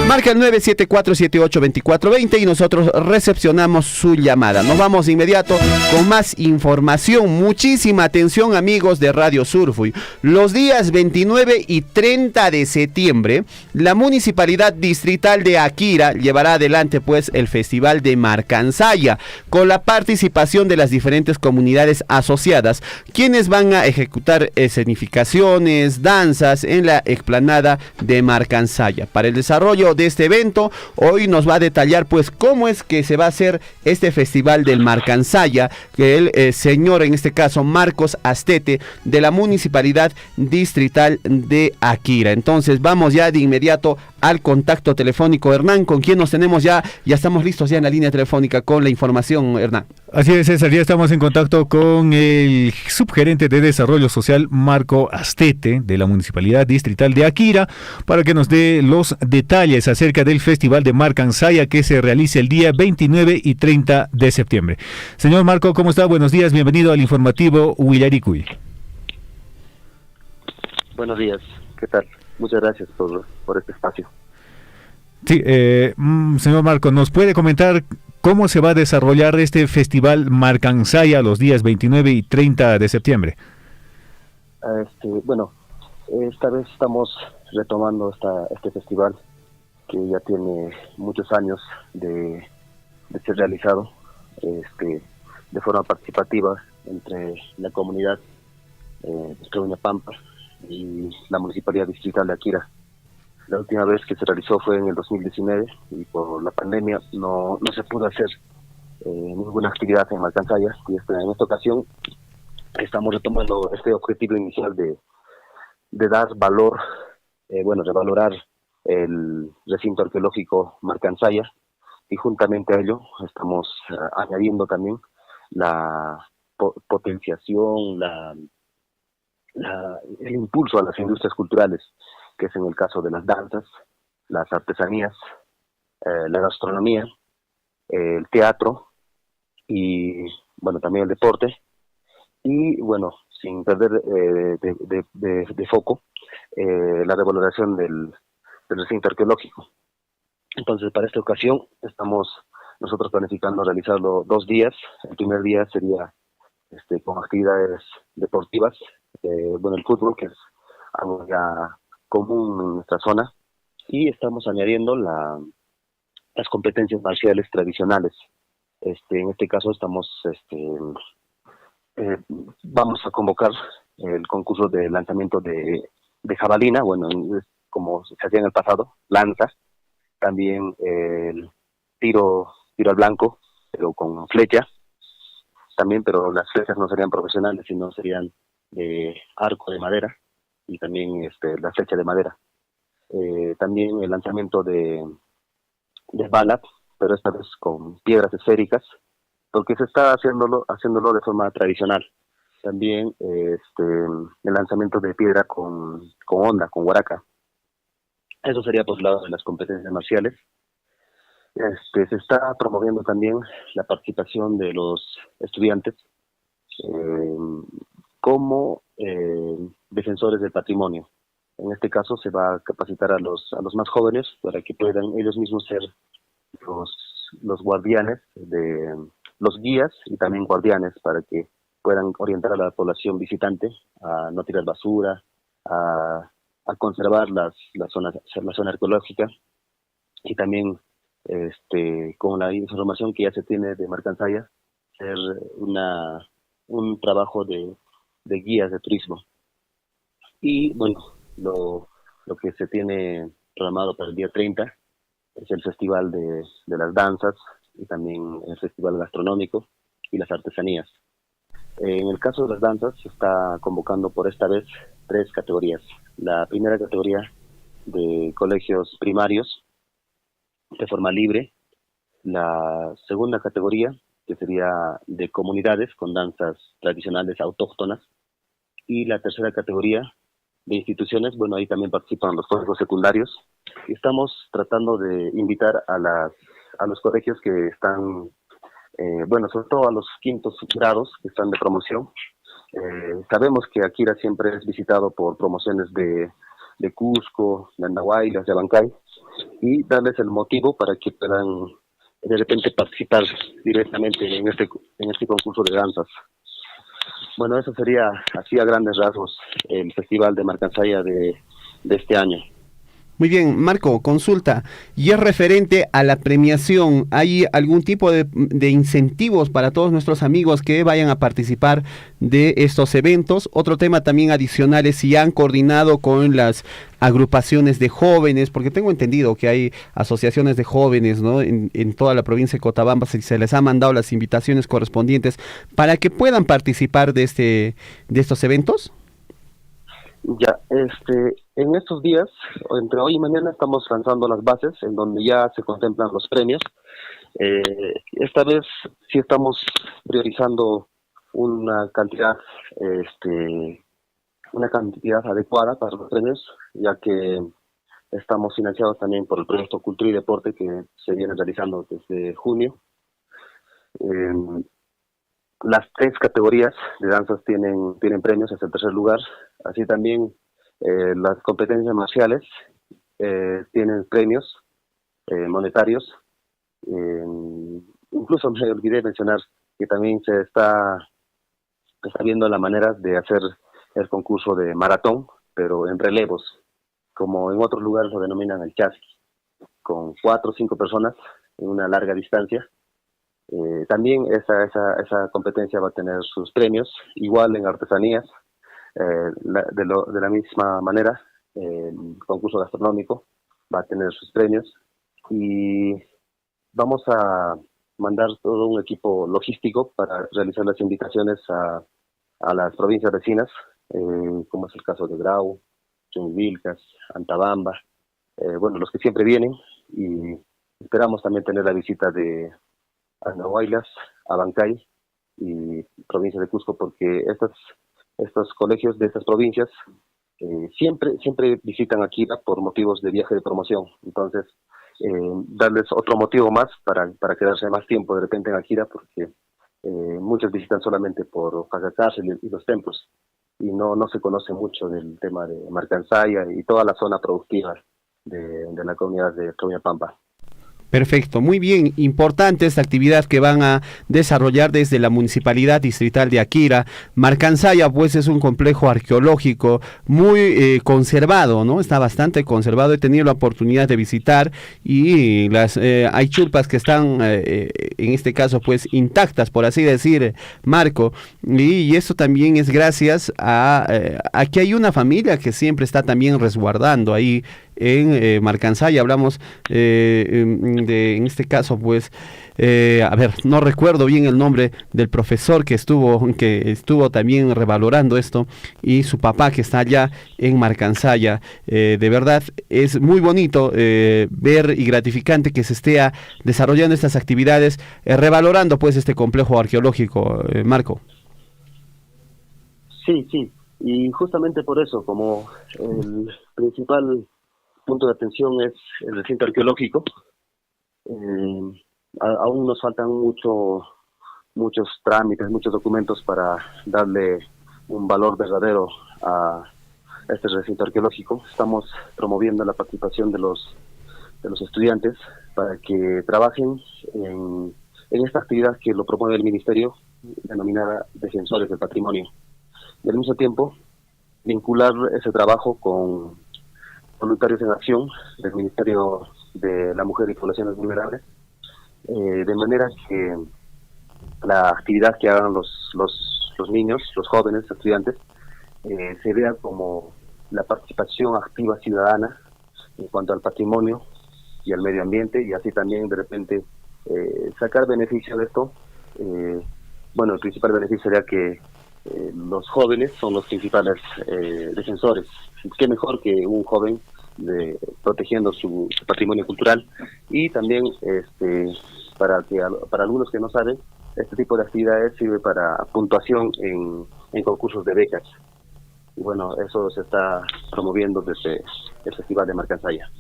marca el 974782420 y nosotros recepcionamos su llamada. Nos vamos de inmediato con más información. Muchísima atención, amigos de Radio Surfui. Los días 29 y 30 de septiembre, la Municipalidad Distrital de Akira llevará adelante pues el Festival de Marcansaya con la participación de las diferentes comunidades asociadas, quienes van a ejecutar escenificaciones, danzas en la explanada de Marcansaya. Para el desarrollo de este evento, hoy nos va a detallar pues cómo es que se va a hacer este Festival del Marcansaya, que el señor, en este caso Marcos Astete, de la Municipalidad Distrital de Akira. Entonces vamos ya de inmediato al contacto telefónico. Hernán, ¿con quién nos tenemos ya? Ya estamos listos ya en la línea telefónica con la información, Hernán. Así es, César, ya estamos en contacto con el subgerente de Desarrollo Social, Marco Astete, de la Municipalidad Distrital de Akira, para que nos dé los detalles acerca del Festival de Marcansaya que se realiza el día 29 y 30 de septiembre. Señor Marco, ¿cómo está? Buenos días, bienvenido al informativo Huillaricui. Buenos días, ¿qué tal? Muchas gracias por este espacio. Sí, señor Marco, ¿nos puede comentar cómo se va a desarrollar este Festival Marcansaya los días 29 y 30 de septiembre? Bueno, esta vez estamos retomando este festival que ya tiene muchos años de ser realizado de forma participativa entre la comunidad de Cabaña Pampa y la Municipalidad Distrital de Akira. La última vez que se realizó fue en el 2019 y por la pandemia no se pudo hacer ninguna actividad en Marcansaya, y en esta ocasión estamos retomando este objetivo inicial de dar valor, revalorar el recinto arqueológico Marcansaya, y juntamente a ello estamos añadiendo también la potenciación, el impulso a las industrias culturales, que es en el caso de las danzas, las artesanías, la gastronomía el teatro y, bueno, también el deporte. Y, bueno, sin perder de foco la revaloración del recinto arqueológico. Entonces, para esta ocasión estamos nosotros planificando realizarlo 2 días. El primer día sería con actividades deportivas, bueno, el fútbol, que es algo ya común en nuestra zona, y estamos añadiendo las competencias marciales tradicionales. En este caso estamos vamos a convocar el concurso de lanzamiento de jabalina, bueno, como se hacía en el pasado, lanza, también el tiro al blanco, pero con flecha, también, pero las flechas no serían profesionales, sino serían de arco de madera, y también la flecha de madera. También el lanzamiento de balas, pero esta vez con piedras esféricas, porque se está haciéndolo de forma tradicional. También el lanzamiento de piedra con onda, con huaraca. Eso sería por el lado de las competencias marciales. Se está promoviendo también la participación de los estudiantes como defensores del patrimonio. En este caso se va a capacitar a los más jóvenes para que puedan ellos mismos ser los guardianes, los guías y también guardianes, para que puedan orientar a la población visitante a no tirar basura, a conservar la zona arqueológica, y también con la información que ya se tiene de Marcansaya, hacer un trabajo de guías de turismo. Y bueno, lo que se tiene programado para el día 30 es el Festival de las Danzas, y también el Festival Gastronómico y las Artesanías. En el caso de las danzas, se está convocando por esta vez 3 categorías. La primera categoría de colegios primarios de forma libre, la segunda categoría, que sería de comunidades con danzas tradicionales autóctonas, y la tercera categoría de instituciones. Bueno, ahí también participan los colegios secundarios, y estamos tratando de invitar a los colegios que están, bueno, sobre todo a los 5º grados que están de promoción. Sabemos que Akira siempre es visitado por promociones de Cusco, de Andahuaylas, de Abancay, y darles el motivo para que puedan de repente participar directamente en este concurso de danzas. Bueno, eso sería así a grandes rasgos el Festival de Marcansaya de este año. Muy bien, Marco, consulta. Y es referente a la premiación, ¿hay algún tipo de incentivos para todos nuestros amigos que vayan a participar de estos eventos? Otro tema también adicional es si han coordinado con las agrupaciones de jóvenes, porque tengo entendido que hay asociaciones de jóvenes, ¿no?, en toda la provincia de Cochabamba, si se les ha mandado las invitaciones correspondientes para que puedan participar de estos eventos. Ya, en estos días, entre hoy y mañana, estamos lanzando las bases en donde ya se contemplan los premios. Esta vez sí estamos priorizando una cantidad adecuada para los premios, ya que estamos financiados también por el proyecto Cultura y Deporte que se viene realizando desde junio. Las 3 categorías de danzas tienen premios hasta el 3er lugar. Así también las competencias marciales tienen premios monetarios. Incluso me olvidé mencionar que también se está viendo la manera de hacer el concurso de maratón, pero en relevos, como en otros lugares lo denominan el chasqui, con 4 o 5 personas en una larga distancia. También esa competencia va a tener sus premios, igual en artesanías. De la misma manera, el concurso gastronómico va a tener sus premios, y vamos a mandar todo un equipo logístico para realizar las invitaciones a las provincias vecinas, como es el caso de Grau, Chumbilcas, Antabamba, bueno, los que siempre vienen, y esperamos también tener la visita de Andahuaylas, Abancay y provincia de Cusco, porque estos colegios de estas provincias siempre visitan Akira por motivos de viaje de promoción. Entonces, darles otro motivo más para quedarse más tiempo de repente en Akira, porque muchos visitan solamente por Pacacás y los templos, y no se conoce mucho del tema de Marcansaya y toda la zona productiva de la comunidad de Toñapampa. Perfecto, muy bien, importante esta actividad que van a desarrollar desde la Municipalidad Distrital de Akira. Marcansaya pues es un complejo arqueológico muy conservado, ¿no? Está bastante conservado, he tenido la oportunidad de visitar y hay chulpas que están en este caso pues intactas, por así decir, Marco, y eso también es gracias a que hay una familia que siempre está también resguardando ahí en Marcansaya. Hablamos en este caso pues a ver, no recuerdo bien el nombre del profesor que estuvo también revalorando esto, y su papá que está allá en Marcansaya. De verdad es muy bonito ver y gratificante que se esté desarrollando estas actividades, revalorando pues este complejo arqueológico, Marco. Sí, y justamente por eso, como el principal punto de atención es el recinto arqueológico, aún nos faltan muchos trámites, muchos documentos para darle un valor verdadero a este recinto arqueológico. Estamos promoviendo la participación de los estudiantes para que trabajen en esta actividad que lo promueve el Ministerio, denominada Defensores del Patrimonio, y al mismo tiempo vincular ese trabajo con voluntarios en acción del Ministerio de la Mujer y Poblaciones Vulnerables, de manera que la actividad que hagan los niños, los jóvenes, estudiantes, se vea como la participación activa ciudadana en cuanto al patrimonio y al medio ambiente, y así también de repente sacar beneficio de esto. Bueno, el principal beneficio sería que los jóvenes son los principales defensores. Qué mejor que un joven protegiendo su patrimonio cultural, y también para algunos que no saben, este tipo de actividades sirve para puntuación en concursos de becas, y bueno, eso se está promoviendo desde el Festival de Marcansaya.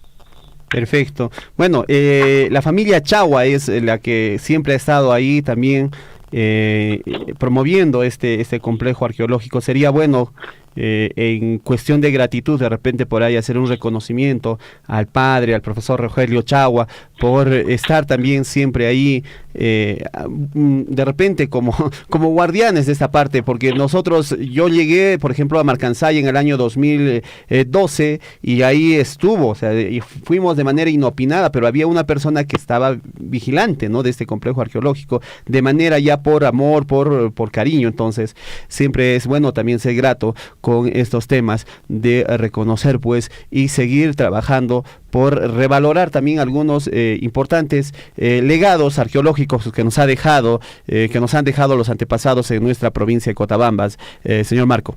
Perfecto. Bueno, la familia Chagua es la que siempre ha estado ahí también promoviendo este complejo arqueológico. Sería bueno en cuestión de gratitud de repente por ahí hacer un reconocimiento al padre, al profesor Rogelio Chagua, por estar también siempre ahí de repente como guardianes de esta parte, porque yo llegué por ejemplo a Marcansaya en el año 2012 y ahí estuvo, o sea, y fuimos de manera inopinada, pero había una persona que estaba vigilante, ¿no?, de este complejo arqueológico, de manera ya por amor, por cariño. Entonces siempre es bueno también ser grato con estos temas de reconocer pues y seguir trabajando por revalorar también algunos importantes legados arqueológicos que nos han dejado los antepasados en nuestra provincia de Cotabambas. Señor Marco.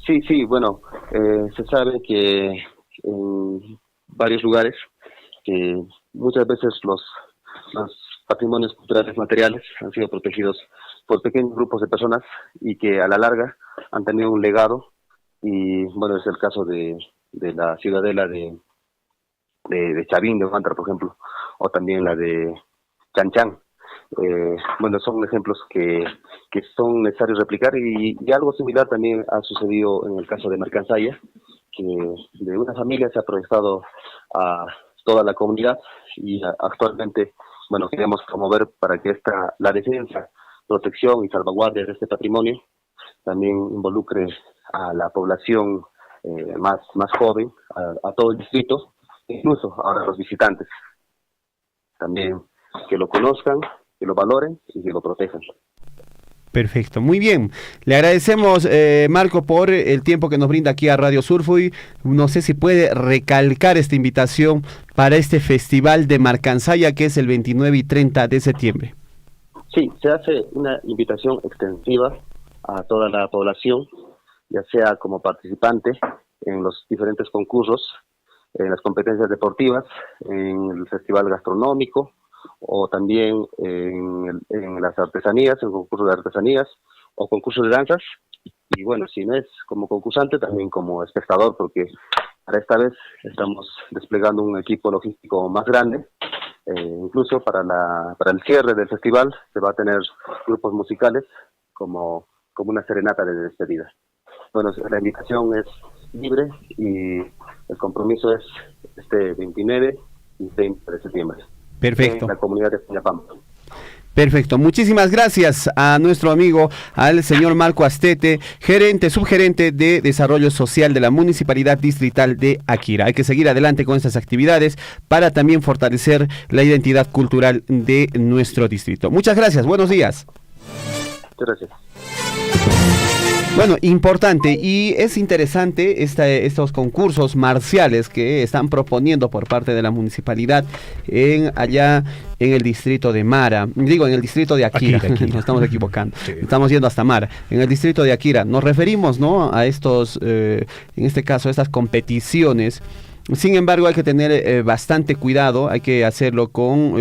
Sí, bueno, se sabe que en varios lugares que muchas veces los patrimonios culturales materiales han sido protegidos por pequeños grupos de personas y que a la larga han tenido un legado, y bueno, es el caso de la ciudadela de Chavín de Huántar, por ejemplo, o también la de Chanchán. Bueno, son ejemplos que son necesarios replicar, y algo similar también ha sucedido en el caso de Marcansaya, que de una familia se ha proyectado a toda la comunidad, y actualmente, bueno, queremos promover para que la defensa, protección y salvaguardia de este patrimonio también involucre a la población más joven, a todo el distrito, incluso ahora los visitantes, también que lo conozcan, que lo valoren y que lo protejan. Perfecto, muy bien. Le agradecemos, Marco, por el tiempo que nos brinda aquí a Radio Surfuy. No sé si puede recalcar esta invitación para este Festival de Marcansaya, que es el 29 y 30 de septiembre. Sí, se hace una invitación extensiva a toda la población, ya sea como participante en los diferentes concursos, en las competencias deportivas, en el festival gastronómico, o también en las artesanías, en concursos de artesanías o concursos de danzas. Y bueno, si no es como concursante, también como espectador, porque Para esta vez estamos desplegando un equipo logístico más grande. Incluso para el cierre del festival se va a tener grupos musicales como una serenata de despedida. Bueno, la invitación es libre y el compromiso es este 29 y 30 de septiembre. Perfecto. En la comunidad de Peñapampa. Perfecto, muchísimas gracias a nuestro amigo, al señor Marco Astete, subgerente de Desarrollo Social de la Municipalidad Distrital de Akira. Hay que seguir adelante con estas actividades para también fortalecer la identidad cultural de nuestro distrito. Muchas gracias, buenos días. Muchas gracias. Bueno, importante, y es interesante estos concursos marciales que están proponiendo por parte de la municipalidad allá en el distrito de Mara, en el distrito de Akira. Nos estamos equivocando, sí. Estamos yendo hasta Mara, en el distrito de Akira. Nos referimos, ¿no?, a estos, en este caso, estas competiciones. Sin embargo, hay que tener bastante cuidado, hay que hacerlo con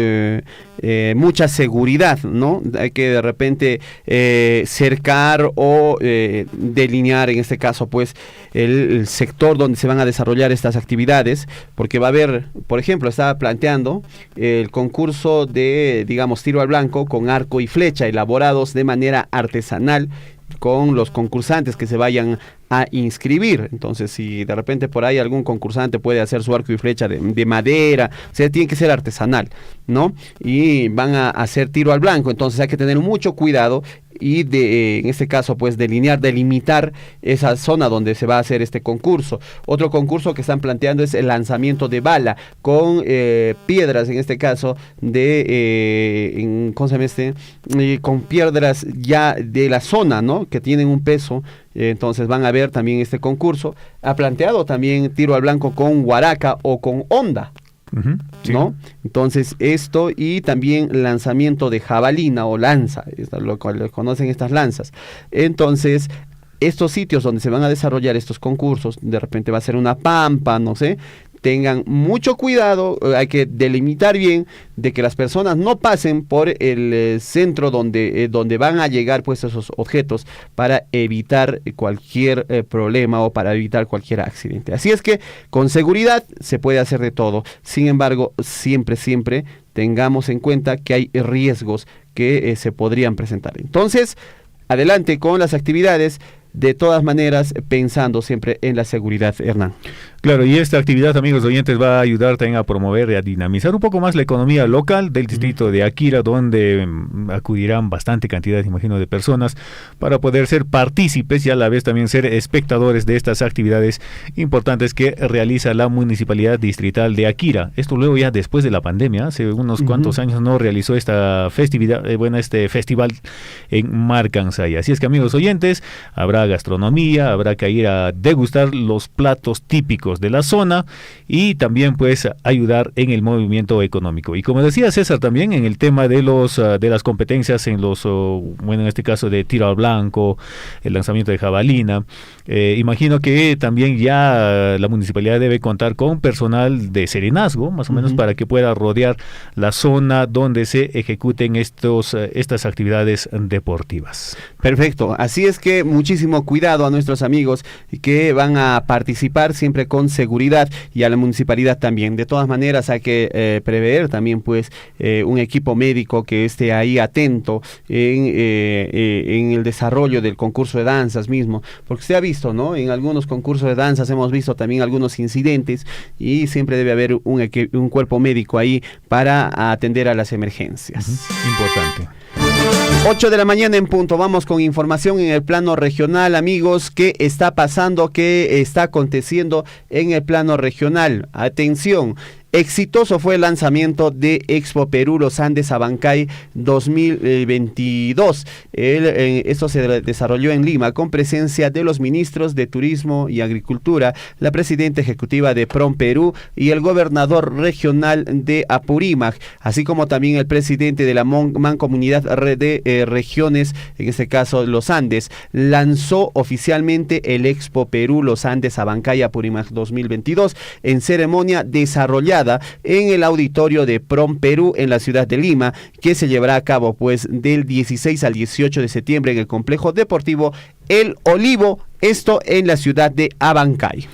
mucha seguridad, ¿no? Hay que de repente cercar o delinear, en este caso, pues, el sector donde se van a desarrollar estas actividades, porque va a haber, por ejemplo, estaba planteando el concurso de, digamos, tiro al blanco con arco y flecha, elaborados de manera artesanal, con los concursantes que se vayan a inscribir. Entonces, si de repente por ahí algún concursante puede hacer su arco y flecha de madera, o sea, tiene que ser artesanal, ¿no? Y van a hacer tiro al blanco, entonces hay que tener mucho cuidado y en este caso, pues, delimitar esa zona donde se va a hacer este concurso. Otro concurso que están planteando es el lanzamiento de bala con piedras, en este caso, ¿cómo se llama con piedras ya de la zona, ¿no?, que tienen un peso. Entonces van a ver también este concurso. Ha planteado también tiro al blanco con huaraca o con onda. Sí. ¿No? Entonces esto, y también lanzamiento de jabalina o lanza, lo conocen estas lanzas. Entonces estos sitios donde se van a desarrollar estos concursos, de repente va a ser una pampa, no sé, tengan mucho cuidado, hay que delimitar bien de que las personas no pasen por el centro donde van a llegar, pues, esos objetos, para evitar cualquier problema o para evitar cualquier accidente. Así es que con seguridad se puede hacer de todo. Sin embargo, siempre tengamos en cuenta que hay riesgos que se podrían presentar. Entonces, adelante con las actividades, de todas maneras pensando siempre en la seguridad, Hernán. Claro, y esta actividad, amigos oyentes, va a ayudar también a promover y a dinamizar un poco más la economía local del distrito de Akira, donde acudirán bastante cantidad, imagino, de personas para poder ser partícipes y a la vez también ser espectadores de estas actividades importantes que realiza la Municipalidad Distrital de Akira. Esto luego, ya después de la pandemia, hace unos cuantos años no realizó esta festividad, este festival en Marcansay. Así es que, amigos oyentes, habrá gastronomía, habrá que ir a degustar los platos típicos de la zona y también, pues, ayudar en el movimiento económico. Y como decía César, también en el tema de las competencias en en este caso de tiro al blanco, el lanzamiento de jabalina, imagino que también ya la municipalidad debe contar con personal de serenazgo, más o menos, para que pueda rodear la zona donde se ejecuten estas actividades deportivas. Perfecto, así es que muchísimo cuidado a nuestros amigos que van a participar, siempre con seguridad, y a la municipalidad también. De todas maneras, hay que prever también, pues, un equipo médico que esté ahí atento en el desarrollo del concurso de danzas mismo, porque se ha visto, ¿no?, en algunos concursos de danzas hemos visto también algunos incidentes, y siempre debe haber un cuerpo médico ahí para atender a las emergencias. Importante. 8 de la mañana en punto. Vamos con información en el plano regional, amigos. ¿Qué está pasando? ¿Qué está aconteciendo en el plano regional? Atención. Exitoso fue el lanzamiento de Expo Perú Los Andes Abancay 2022. Esto se desarrolló en Lima con presencia de los ministros de Turismo y Agricultura, la presidenta ejecutiva de PROM Perú y el gobernador regional de Apurímac, así como también el presidente de la Mancomunidad de Regiones, en este caso Los Andes. Lanzó oficialmente el Expo Perú Los Andes Abancay Apurímac 2022 en ceremonia desarrollada en el auditorio de PROM Perú en la ciudad de Lima, que se llevará a cabo, pues, del 16 al 18 de septiembre en el complejo deportivo El Olivo, esto en la ciudad de Abancay.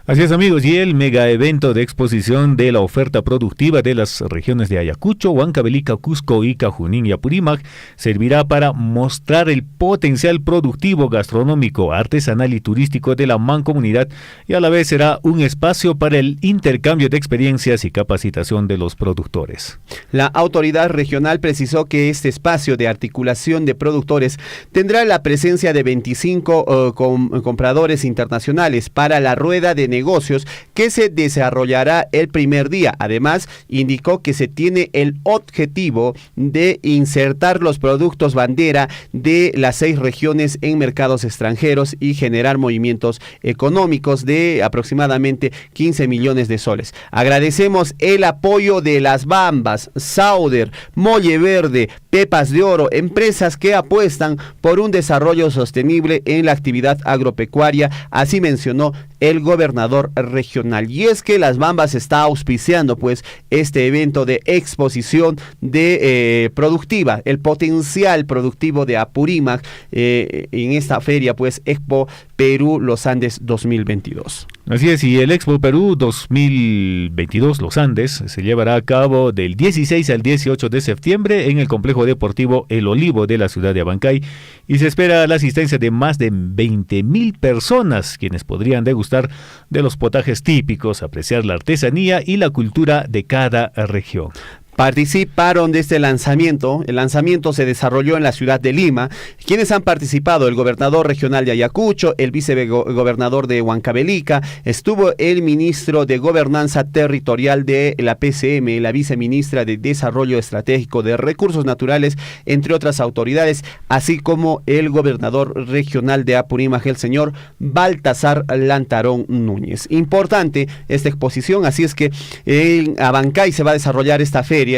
Así es, amigos, y el mega evento de exposición de la oferta productiva de las regiones de Ayacucho, Huancavelica, Cusco, Ica, Junín y Apurímac servirá para mostrar el potencial productivo, gastronómico, artesanal y turístico de la mancomunidad, y a la vez será un espacio para el intercambio de experiencias y capacitación de los productores. La autoridad regional precisó que este espacio de articulación de productores tendrá la presencia de 25 compradores internacionales para la rueda de negocios que se desarrollará el primer día. Además, indicó que se tiene el objetivo de insertar los productos bandera de las 6 regiones en mercados extranjeros y generar movimientos económicos de aproximadamente 15 millones de soles. Agradecemos el apoyo de Las Bambas, Sauder, Molle Verde, Pepas de Oro, empresas que apuestan por un desarrollo sostenible en la actividad agropecuaria, así mencionó el gobernador regional. Y es que Las Bambas está auspiciando pues este evento de exposición de productiva, el potencial productivo de Apurímac en esta feria pues Expo Perú Los Andes 2022. Así es, y el Expo Perú 2022 Los Andes se llevará a cabo del 16 al 18 de septiembre en el complejo deportivo El Olivo de la ciudad de Abancay, y se espera la asistencia de más de 20,000 personas, quienes podrían degustar de los potajes típicos, apreciar la artesanía y la cultura de cada región. Participaron de este lanzamiento. El lanzamiento se desarrolló en la ciudad de Lima. Quienes han participado: el gobernador regional de Ayacucho, el vicegobernador de Huancavelica, estuvo el ministro de Gobernanza Territorial de la PCM, la viceministra de Desarrollo Estratégico de Recursos Naturales, entre otras autoridades, así como el gobernador regional de Apurímac, el señor Baltasar Lantarón Núñez. Importante esta exposición, así es que en Abancay se va a desarrollar esta feria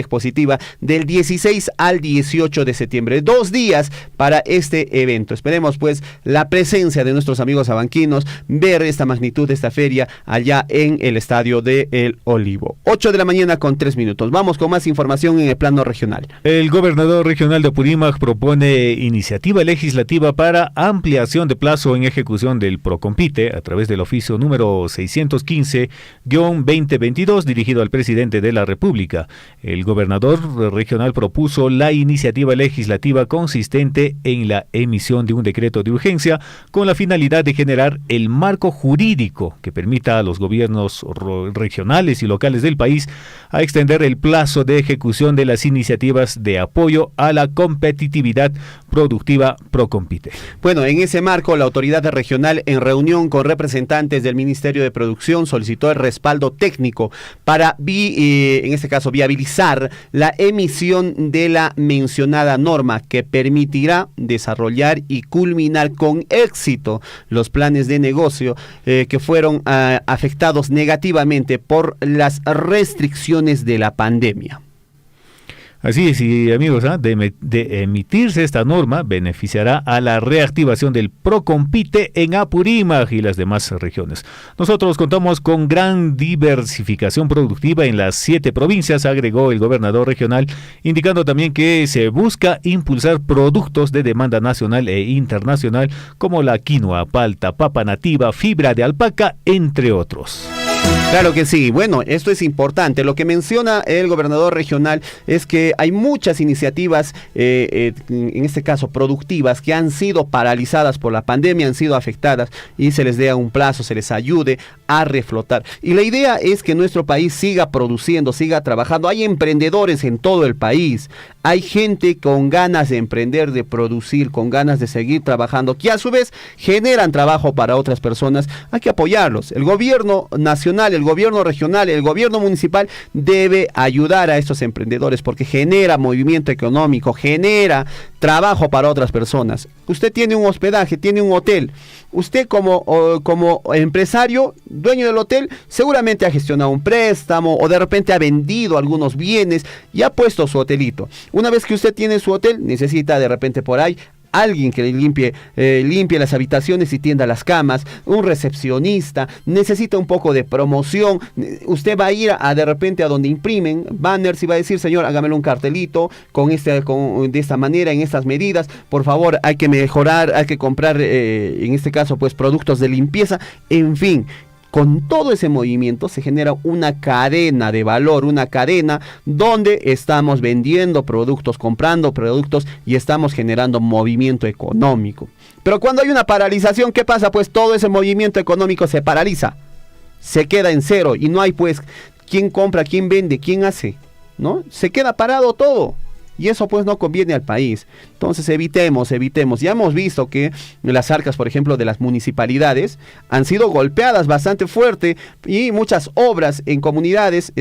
expositiva del 16 al 18 de septiembre. 2 días para este evento. Esperemos pues la presencia de nuestros amigos abanquinos, ver esta magnitud de esta feria allá en el estadio de El Olivo. 8 de la mañana con 3 minutos. Vamos con más información en el plano regional. El gobernador regional de Apurímac propone iniciativa legislativa para ampliación de plazo en ejecución del Procompite a través del oficio número 615-2022 dirigido al presidente de la República. El gobernador regional propuso la iniciativa legislativa consistente en la emisión de un decreto de urgencia con la finalidad de generar el marco jurídico que permita a los gobiernos regionales y locales del país a extender el plazo de ejecución de las iniciativas de apoyo a la competitividad productiva Procompite. Bueno, en ese marco, la autoridad regional, en reunión con representantes del Ministerio de Producción, solicitó el respaldo técnico para, en este caso, viabilizar la emisión de la mencionada norma que permitirá desarrollar y culminar con éxito los planes de negocio que fueron afectados negativamente por las restricciones de la pandemia. Así es, y amigos, de emitirse esta norma beneficiará a la reactivación del Procompite en Apurímac y las demás regiones. Nosotros contamos con gran diversificación productiva en las 7 provincias, agregó el gobernador regional, indicando también que se busca impulsar productos de demanda nacional e internacional como la quinoa, palta, papa nativa, fibra de alpaca, entre otros. Claro que sí. Bueno, esto es importante. Lo que menciona el gobernador regional es que hay muchas iniciativas, en este caso productivas, que han sido paralizadas por la pandemia, han sido afectadas y se les dé un plazo, se les ayude a reflotar. Y la idea es que nuestro país siga produciendo, siga trabajando. Hay emprendedores en todo el país. Hay gente con ganas de emprender, de producir, con ganas de seguir trabajando, que a su vez generan trabajo para otras personas. Hay que apoyarlos. El gobierno nacional, el gobierno regional, el gobierno municipal debe ayudar a estos emprendedores porque genera movimiento económico, genera trabajo para otras personas. Usted tiene un hospedaje, tiene un hotel. Usted como empresario, dueño del hotel, seguramente ha gestionado un préstamo o de repente ha vendido algunos bienes y ha puesto su hotelito. Una vez que usted tiene su hotel, necesita de repente por ahí alguien que le limpie las habitaciones y tienda las camas, un recepcionista, necesita un poco de promoción. Usted va a ir de repente a donde imprimen banners y va a decir: señor, hágamelo un cartelito de esta manera, en estas medidas, por favor, hay que mejorar, hay que comprar, en este caso, pues productos de limpieza, en fin. con todo ese movimiento se genera una cadena de valor, una cadena donde estamos vendiendo productos, comprando productos y estamos generando movimiento económico. Pero cuando hay una paralización, ¿qué pasa? Pues todo ese movimiento económico se paraliza, se queda en cero y no hay pues quién compra, quién vende, quién hace, ¿no? Se queda parado todo. Y eso pues no conviene al país. Entonces evitemos. Ya hemos visto que las arcas, por ejemplo, de las municipalidades han sido golpeadas bastante fuerte y muchas obras en comunidades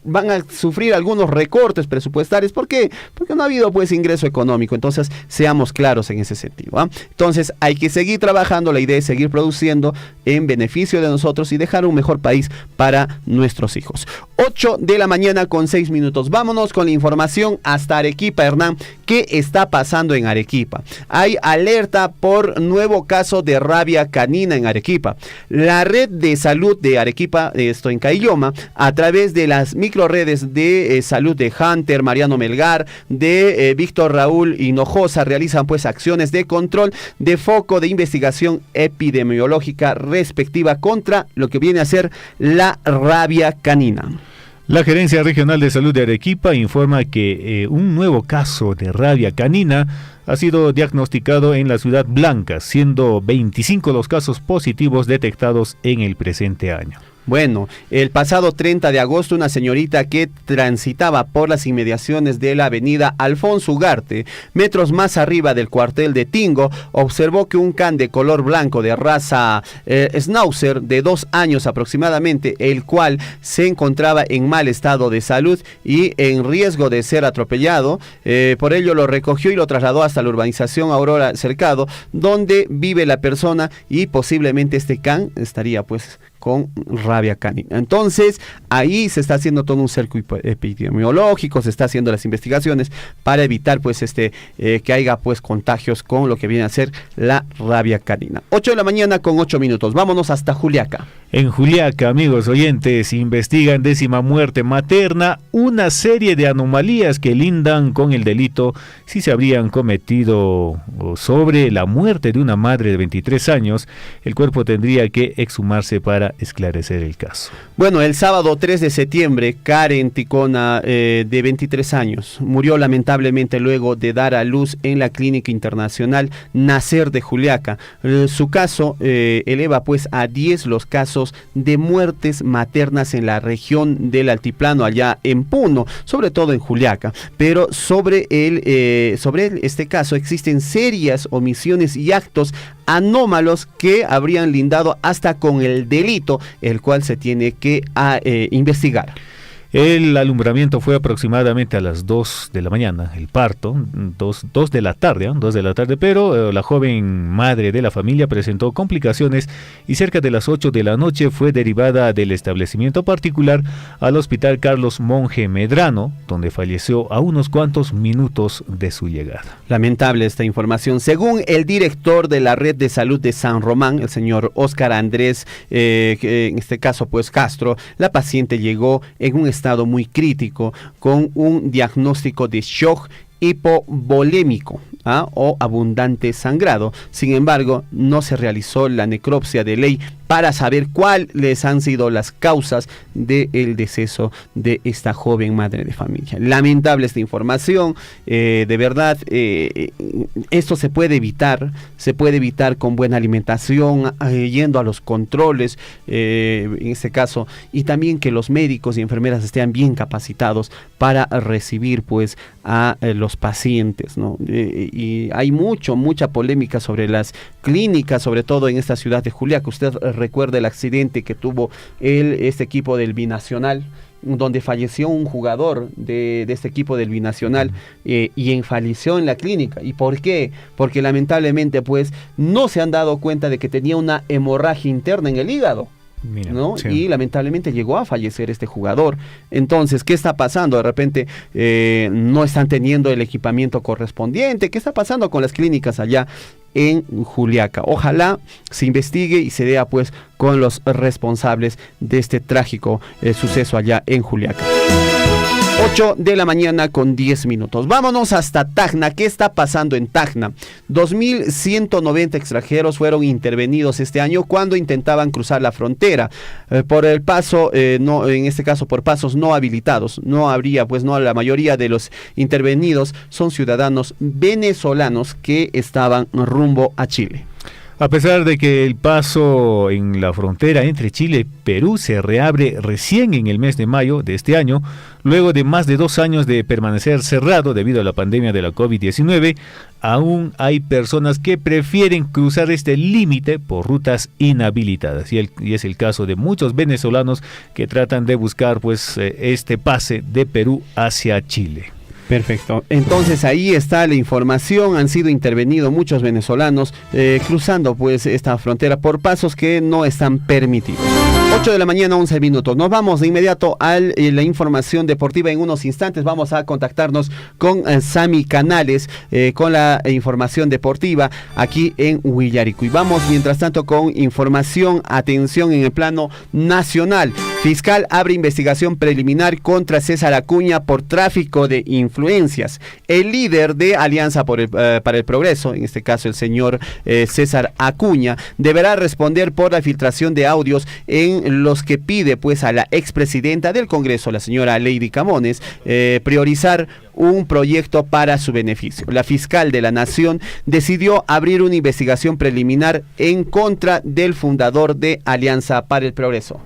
van a sufrir algunos recortes presupuestarios. ¿Por qué? Porque no ha habido pues ingreso económico. Entonces seamos claros en ese sentido, ¿eh? Entonces hay que seguir trabajando. La idea es seguir produciendo en beneficio de nosotros y dejar un mejor país para nuestros hijos. 8 de la mañana con 6 minutos. Vámonos con la información hasta Arequipa, Hernán. ¿Qué está pasando en Arequipa? Hay alerta por nuevo caso de rabia canina en Arequipa. La red de salud de Arequipa, esto en Caylloma, a través de las microredes de salud de Hunter, Mariano Melgar, de Víctor Raúl Hinojosa, realizan pues acciones de control de foco de investigación epidemiológica respectiva contra lo que viene a ser la rabia canina. La Gerencia Regional de Salud de Arequipa informa que un nuevo caso de rabia canina ha sido diagnosticado en la Ciudad Blanca, siendo 25 los casos positivos detectados en el presente año. Bueno, el pasado 30 de agosto una señorita que transitaba por las inmediaciones de la avenida Alfonso Ugarte, metros más arriba del cuartel de Tingo, observó que un can de color blanco de raza Schnauzer de 2 años aproximadamente, el cual se encontraba en mal estado de salud y en riesgo de ser atropellado, por ello lo recogió y lo trasladó hasta la urbanización Aurora Cercado, donde vive la persona y posiblemente este can estaría pues con rabia canina. Entonces, ahí se está haciendo todo un cerco epidemiológico, se está haciendo las investigaciones para evitar pues que haya pues contagios con lo que viene a ser la rabia canina. 8 de la mañana con 8 minutos. Vámonos hasta Juliaca. En Juliaca, amigos oyentes, investigan 10ª muerte materna, una serie de anomalías que lindan con el delito si se habrían cometido sobre la muerte de una madre de 23 años. El cuerpo tendría que exhumarse para esclarecer el caso. Bueno, el sábado 3 de septiembre, Karen Ticona, de 23 años, murió lamentablemente luego de dar a luz en la Clínica Internacional Nacer de Juliaca. Su caso eleva pues a 10 los casos de muertes maternas en la región del altiplano, allá en Puno, sobre todo en Juliaca. Pero sobre este caso existen serias omisiones y actos anómalos que habrían lindado hasta con el delito, el cual se tiene que investigar. El alumbramiento fue aproximadamente a las 2 de la mañana, el parto, 2 de la tarde, pero la joven madre de la familia presentó complicaciones y cerca de las 8 de la noche fue derivada del establecimiento particular al Hospital Carlos Monge Medrano, donde falleció a unos cuantos minutos de su llegada. Lamentable esta información. Según el director de la Red de Salud de San Román, el señor Óscar Andrés, en este caso pues Castro, la paciente llegó en un estado muy crítico con un diagnóstico de shock hipovolémico o abundante sangrado. Sin embargo, no se realizó la necropsia de ley para saber cuáles han sido las causas del deceso de esta joven madre de familia. Lamentable esta información, de verdad, esto se puede evitar con buena alimentación, yendo a los controles, en este caso, y también que los médicos y enfermeras estén bien capacitados para recibir pues a los pacientes, ¿no? Y hay mucha polémica sobre las clínicas, sobre todo en esta ciudad de Juliaca. Usted recuerda el accidente que tuvo este equipo del Binacional, donde falleció un jugador de este equipo del Binacional y falleció en la clínica. ¿Y por qué? Porque lamentablemente pues no se han dado cuenta de que tenía una hemorragia interna en el hígado. Mira, ¿no? Sí. Y lamentablemente llegó a fallecer este jugador. Entonces, ¿qué está pasando? De repente no están teniendo el equipamiento correspondiente. ¿Qué está pasando con las clínicas allá en Juliaca? Ojalá se investigue y se dé pues con los responsables de este trágico suceso allá en Juliaca. 8 de la mañana con 10 minutos. Vámonos hasta Tacna. ¿Qué está pasando en Tacna? 2.190 extranjeros fueron intervenidos este año cuando intentaban cruzar la frontera por el paso, no, en este caso por pasos no habilitados. No habría, pues no, la mayoría de los intervenidos son ciudadanos venezolanos que estaban rumbo a Chile. A pesar de que el paso en la frontera entre Chile y Perú se reabre recién en el mes de mayo de este año, luego de más de 2 años de permanecer cerrado debido a la pandemia de la COVID-19, aún hay personas que prefieren cruzar este límite por rutas inhabilitadas. Y es el caso de muchos venezolanos que tratan de buscar pues este pase de Perú hacia Chile. Perfecto, entonces ahí está la información. Han sido intervenidos muchos venezolanos cruzando pues esta frontera por pasos que no están permitidos. 8 de la mañana, 11 minutos. Nos vamos de inmediato a la información deportiva. En unos instantes vamos a contactarnos con Sami Canales con la información deportiva aquí en Huillarico. Y vamos mientras tanto con información, atención en el plano nacional. Fiscal abre investigación preliminar contra César Acuña por tráfico de influencias. El líder de Alianza para el Progreso, en este caso el señor César Acuña, deberá responder por la filtración de audios en los que pide pues a la expresidenta del Congreso, la señora Lady Camones, priorizar un proyecto para su beneficio. La fiscal de la Nación decidió abrir una investigación preliminar en contra del fundador de Alianza para el Progreso.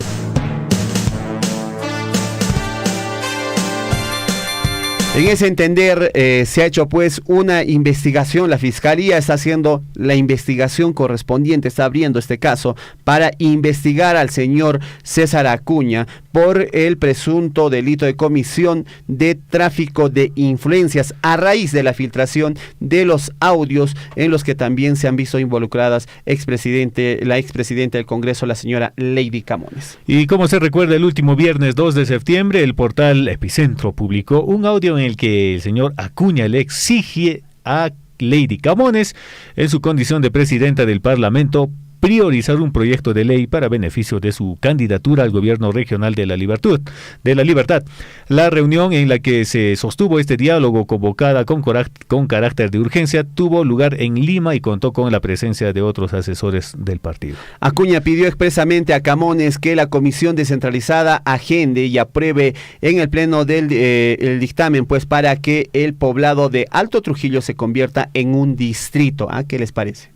En ese entender se ha hecho pues una investigación. La Fiscalía está haciendo la investigación correspondiente, está abriendo este caso para investigar al señor César Acuña por el presunto delito de comisión de tráfico de influencias a raíz de la filtración de los audios en los que también se han visto involucradas la expresidenta del Congreso, la señora Lady Camones. Y como se recuerda, el último viernes 2 de septiembre, el portal Epicentro publicó un audio en el que el señor Acuña le exige a Lady Camones, en su condición de presidenta del Parlamento, priorizar un proyecto de ley para beneficio de su candidatura al gobierno regional de la Libertad. La reunión en la que se sostuvo este diálogo, convocada con carácter de urgencia, tuvo lugar en Lima y contó con la presencia de otros asesores del partido. Acuña pidió expresamente a Camones que la comisión descentralizada agende y apruebe en el pleno del el dictamen pues para que el poblado de Alto Trujillo se convierta en un distrito. ¿Qué les parece?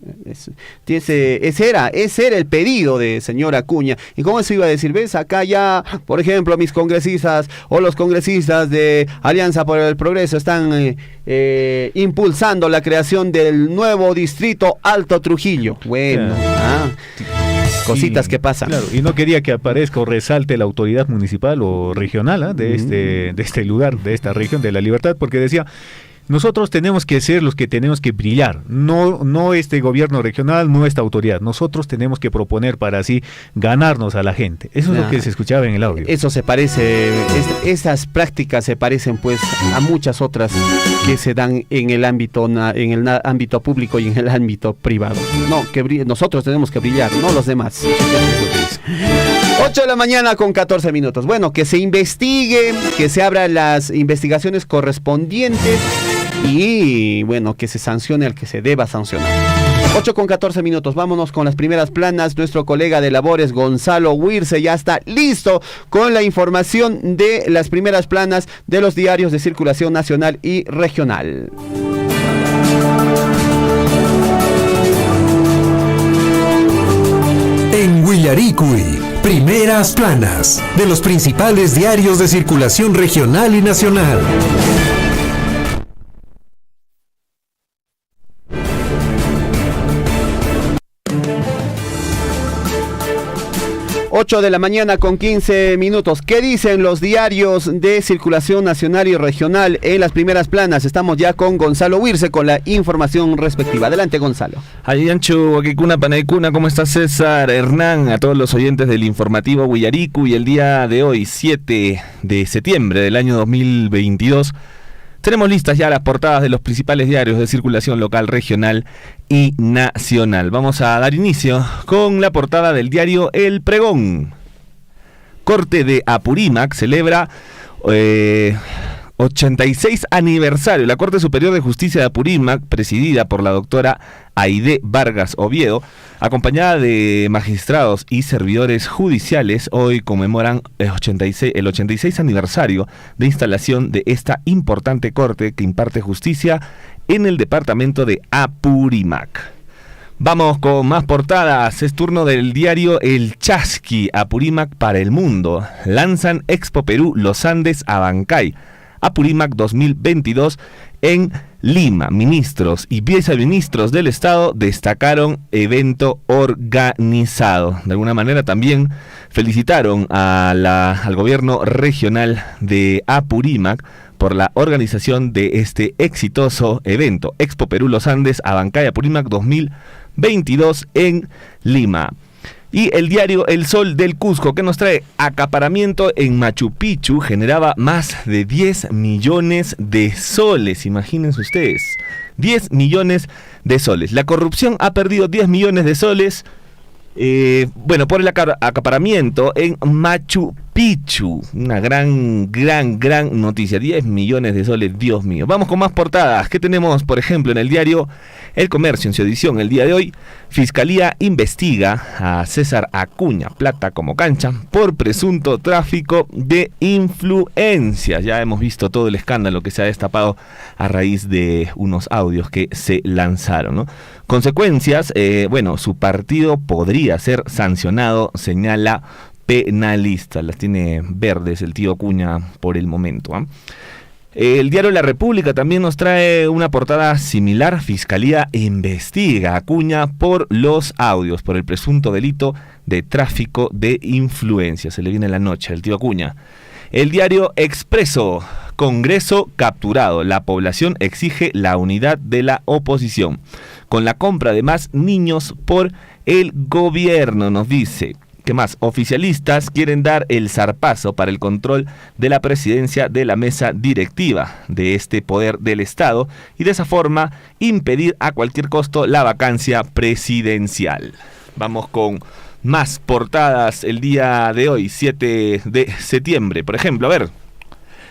Ese era el pedido de señor Acuña. ¿Y cómo se iba a decir? ¿Ves? Acá ya, por ejemplo, mis congresistas o los congresistas de Alianza por el Progreso están impulsando la creación del nuevo distrito Alto Trujillo. Bueno, cositas que pasan. Claro, y no quería que aparezca o resalte la autoridad municipal o regional de este lugar, de esta región de la Libertad, porque decía: nosotros tenemos que ser los que tenemos que brillar, no este gobierno regional, no esta autoridad. Nosotros tenemos que proponer para así ganarnos a la gente. Eso es lo que se escuchaba en el audio. Eso se parece, esas prácticas se parecen pues a muchas otras que se dan en el ámbito público y en el ámbito privado. No, nosotros tenemos que brillar, no los demás. 8 de la mañana con 14 minutos. Bueno, que se investigue, que se abran las investigaciones correspondientes y bueno, que se sancione al que se deba sancionar. 8 con 14 minutos, vámonos con las primeras planas. Nuestro colega de labores, Gonzalo Huirce, ya está listo con la información de las primeras planas de los diarios de circulación nacional y regional. En Huillaricui, primeras planas de los principales diarios de circulación regional y nacional. De la mañana con 15 minutos. ¿Qué dicen los diarios de circulación nacional y regional en las primeras planas? Estamos ya con Gonzalo Huirce con la información respectiva. Adelante, Gonzalo. Ayanchu, Aquicuna, Panaicuna, ¿cómo está César? Hernán, a todos los oyentes del informativo Huillarico, y el día de hoy, 7 de septiembre del año 2022, tenemos listas ya las portadas de los principales diarios de circulación local, regional y nacional. Vamos a dar inicio con la portada del diario El Pregón. Corte de Apurímac celebra 86 aniversario. La Corte Superior de Justicia de Apurímac, presidida por la doctora Aide Vargas Oviedo, acompañada de magistrados y servidores judiciales, hoy conmemoran el 86 aniversario de instalación de esta importante corte que imparte justicia en el departamento de Apurímac. Vamos con más portadas. Es turno del diario El Chasqui. Apurímac para el mundo. Lanzan Expo Perú Los Andes a Bancay. Apurímac 2022 en Lima. Ministros y viceministros del Estado destacaron evento organizado. De alguna manera también felicitaron al gobierno regional de Apurímac por la organización de este exitoso evento. Expo Perú Los Andes a Bancay Apurímac 2022 en Lima. Y el diario El Sol del Cusco, que nos trae acaparamiento en Machu Picchu, generaba más de 10 millones de soles. Imagínense ustedes, 10 millones de soles. La corrupción ha perdido 10 millones de soles, por el acaparamiento en Machu Picchu. Una gran noticia. 10 millones de soles, Dios mío. Vamos con más portadas. ¿Qué tenemos, por ejemplo, en el diario El Comercio, en su edición el día de hoy? Fiscalía investiga a César Acuña, plata como cancha, por presunto tráfico de influencias. Ya hemos visto todo el escándalo que se ha destapado a raíz de unos audios que se lanzaron, ¿no? Consecuencias, su partido podría ser sancionado, señala penalista. Las tiene verdes el tío Acuña por el momento, ¿eh? El diario La República también nos trae una portada similar. Fiscalía investiga a Acuña por los audios, por el presunto delito de tráfico de influencias. Se le viene la noche al tío Acuña. El diario Expreso, Congreso capturado. La población exige la unidad de la oposición. Con la compra de más niños por el gobierno, nos dice. ¿Qué más? Oficialistas quieren dar el zarpazo para el control de la presidencia de la mesa directiva de este poder del Estado y de esa forma impedir a cualquier costo la vacancia presidencial. Vamos con más portadas el día de hoy, 7 de septiembre. Por ejemplo,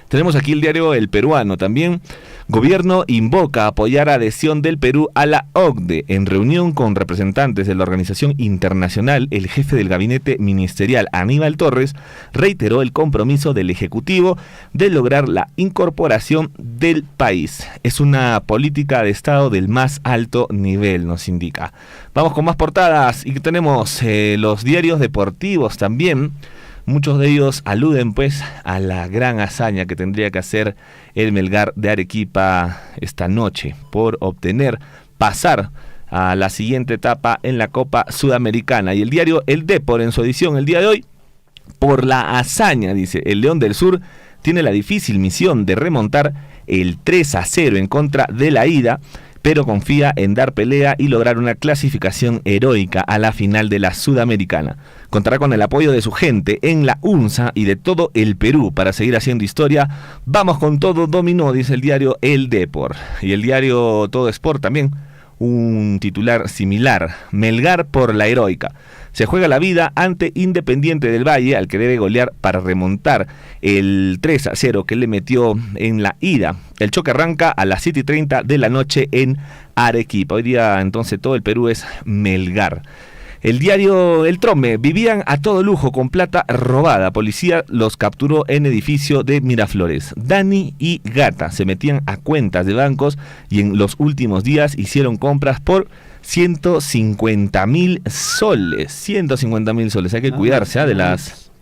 tenemos aquí el diario El Peruano también. Gobierno invoca apoyar adhesión del Perú a la OCDE. En reunión con representantes de la organización internacional, el jefe del gabinete ministerial, Aníbal Torres, reiteró el compromiso del Ejecutivo de lograr la incorporación del país. Es una política de Estado del más alto nivel, nos indica. Vamos con más portadas y tenemos los diarios deportivos también. Muchos de ellos aluden a la gran hazaña que tendría que hacer el Melgar de Arequipa esta noche por pasar a la siguiente etapa en la Copa Sudamericana. Y el diario El Depor, en su edición el día de hoy, por la hazaña, dice, el León del Sur tiene la difícil misión de remontar el 3-0 en contra de la ida, pero confía en dar pelea y lograr una clasificación heroica a la final de la Sudamericana. Contará con el apoyo de su gente en la UNSA y de todo el Perú para seguir haciendo historia. Vamos con todo, dominó, dice el diario El Depor. Y el diario Todo Sport también, un titular similar. Melgar por la heroica. Se juega la vida ante Independiente del Valle, al que debe golear para remontar el 3-0 que le metió en la ida. El choque arranca a las 7:30 de la noche en Arequipa. Hoy día entonces todo el Perú es Melgar. El diario El Trome, vivían a todo lujo con plata robada. Policía los capturó en edificio de Miraflores. Dani y Gata se metían a cuentas de bancos y en los últimos días hicieron compras por 150.000 soles. 150.000 soles. Hay que cuidarse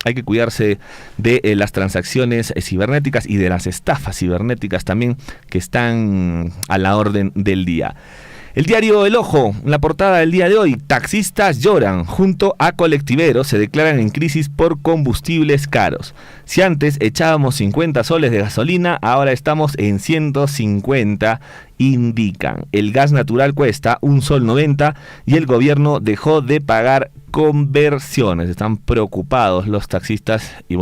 hay que cuidarse de las transacciones cibernéticas y de las estafas cibernéticas también que están a la orden del día. El diario El Ojo, la portada del día de hoy, taxistas lloran, junto a colectiveros se declaran en crisis por combustibles caros. Si antes echábamos 50 soles de gasolina, ahora estamos en 150, indican. El gas natural cuesta $1.90 y el gobierno dejó de pagar conversiones. Están preocupados los taxistas y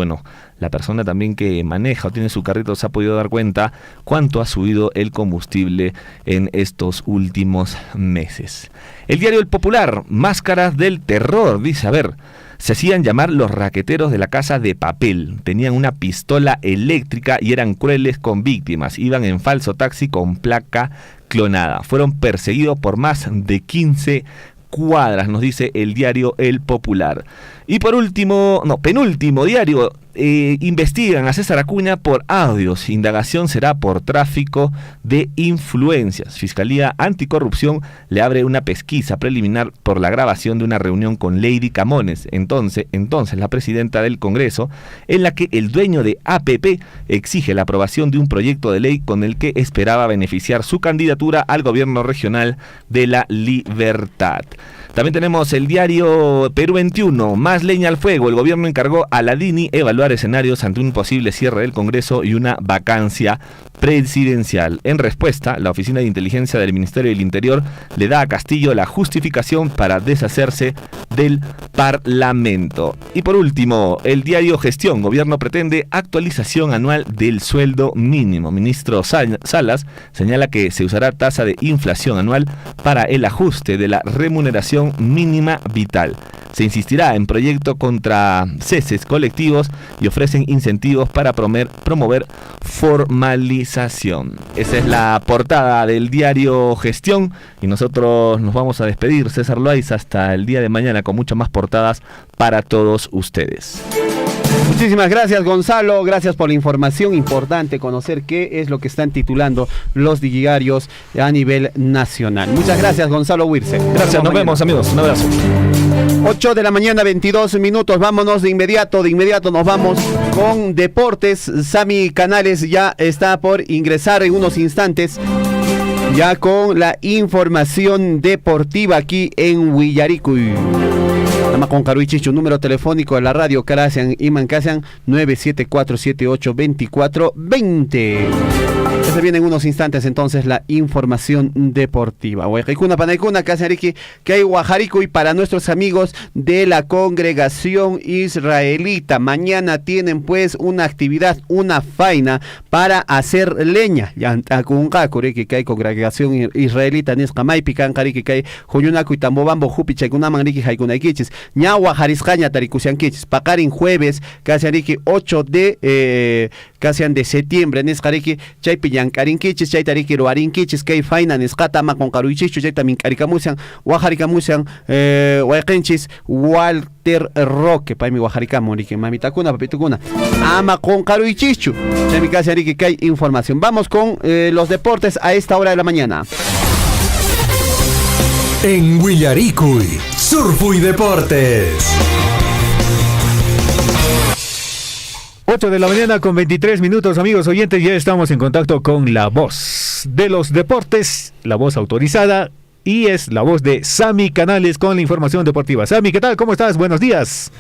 la persona también que maneja o tiene su carrito se ha podido dar cuenta cuánto ha subido el combustible en estos últimos meses. El diario El Popular, máscaras del terror, dice, se hacían llamar los raqueteros de la Casa de Papel. Tenían una pistola eléctrica y eran crueles con víctimas. Iban en falso taxi con placa clonada. Fueron perseguidos por más de 15 cuadras, nos dice el diario El Popular. Y por último, penúltimo diario, investigan a César Acuña por audios. Indagación será por tráfico de influencias. Fiscalía Anticorrupción le abre una pesquisa preliminar por la grabación de una reunión con Lady Camones, entonces la presidenta del Congreso, en la que el dueño de APP exige la aprobación de un proyecto de ley con el que esperaba beneficiar su candidatura al gobierno regional de La Libertad. También tenemos el diario Perú 21, más leña al fuego. El gobierno encargó a la DINI evaluar escenarios ante un posible cierre del Congreso y una vacancia presidencial. En respuesta, la Oficina de Inteligencia del Ministerio del Interior le da a Castillo la justificación para deshacerse del Parlamento. Y por último, el diario Gestión. Gobierno pretende actualización anual del sueldo mínimo. Ministro Salas señala que se usará tasa de inflación anual para el ajuste de la remuneración mínima vital. Se insistirá en proyecto contra ceses colectivos y ofrecen incentivos para promover formalización. Esa es la portada del diario Gestión y nosotros nos vamos a despedir, César Loaiza, hasta el día de mañana con muchas más portadas para todos ustedes. Muchísimas gracias, Gonzalo, gracias por la información. Importante conocer qué es lo que están titulando los diarios a nivel nacional. Muchas gracias, Gonzalo Wirce. Gracias, nos vemos, amigos, un abrazo. 8 de la mañana, 22 minutos, vámonos de inmediato nos vamos con deportes. Sami Canales ya está por ingresar en unos instantes, ya con la información deportiva aquí en Willaricui. Con Caruichichu, número telefónico de la radio Carasian Iman Casian 974782420. Se viene en unos instantes entonces la información deportiva. Huaycaicuna, Panaicuna, Casiariki, que hay Guajarico, y para nuestros amigos de la congregación israelita, mañana tienen pues una actividad, una faena para hacer leña. Ya que hay congregación israelita, Nescamaipi, Cancariki, que hay Joyunaco y Tambobambo, Jupicha, Kunamanriki, Haikunaikichis, Ñahua, Jariscaña, Tarikusianquichis, Pacarin, jueves, Casiariki, 8 de septiembre, Nescariki, Chaipi, Yankarinkichis, Chaitariki, Roarinkichis, Kay Faina, Nescata, Macon Caruichichu, Chaitamin Caricamiusian, Guajaricamiusian, Huayquenchis, Walter Roque, Paimi Guajaricamorique, Mamitacuna, Papitucuna, Ama con Caruichichu, Chaimi Casiariki, que hay información. Vamos con los deportes a esta hora de la mañana. En Willaricui, Surfui Deportes. 8 de la mañana con 23 minutos, amigos oyentes, ya estamos en contacto con la voz de los deportes, la voz autorizada, y es la voz de Sami Canales con la información deportiva. Sami, ¿qué tal? ¿Cómo estás? Buenos días.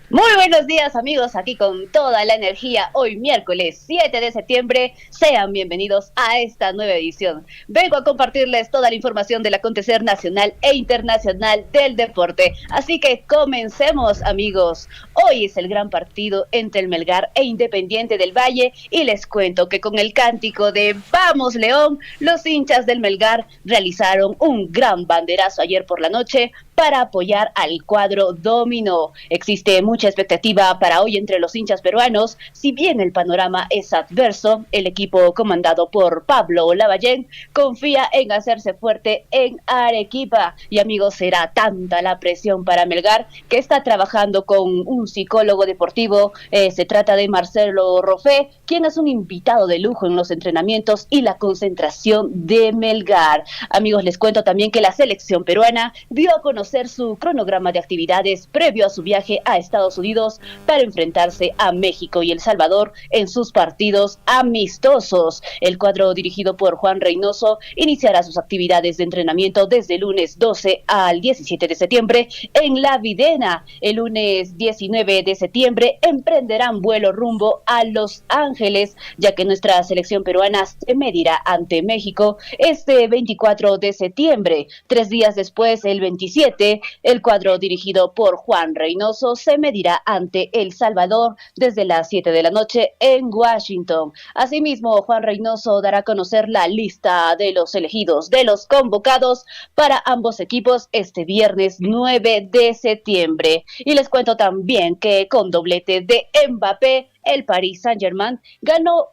Muy buenos días, amigos, aquí con toda la energía, hoy miércoles 7 de septiembre, sean bienvenidos a esta nueva edición. Vengo a compartirles toda la información del acontecer nacional e internacional del deporte, así que comencemos, amigos. Hoy es el gran partido entre el Melgar e Independiente del Valle, y les cuento que con el cántico de ¡Vamos León!, los hinchas del Melgar realizaron un gran banderazo ayer por la noche para apoyar al cuadro dominó. Existe mucha expectativa para hoy entre los hinchas peruanos. Si bien el panorama es adverso, el equipo comandado por Pablo Lavallén confía en hacerse fuerte en Arequipa. Y amigos, será tanta la presión para Melgar que está trabajando con un psicólogo deportivo. Se trata de Marcelo Rofé, quien es un invitado de lujo en los entrenamientos y la concentración de Melgar. Amigos, les cuento también que la selección peruana dio a conocer su cronograma de actividades previo a su viaje a Estados Unidos para enfrentarse a México y El Salvador en sus partidos amistosos. El cuadro dirigido por Juan Reynoso iniciará sus actividades de entrenamiento desde el lunes 12 al 17 de septiembre en La Videna. El lunes 19 de septiembre emprenderán vuelo rumbo a Los Ángeles, ya que nuestra selección peruana se medirá ante México este 24 de septiembre. 3 días después, el 27, 7, el cuadro dirigido por Juan Reynoso se medirá ante El Salvador desde las 7 de la noche en Washington. Asimismo, Juan Reynoso dará a conocer la lista de los elegidos, de los convocados para ambos equipos este viernes 9 de septiembre. Y les cuento también que con doblete de Mbappé, el Paris Saint-Germain ganó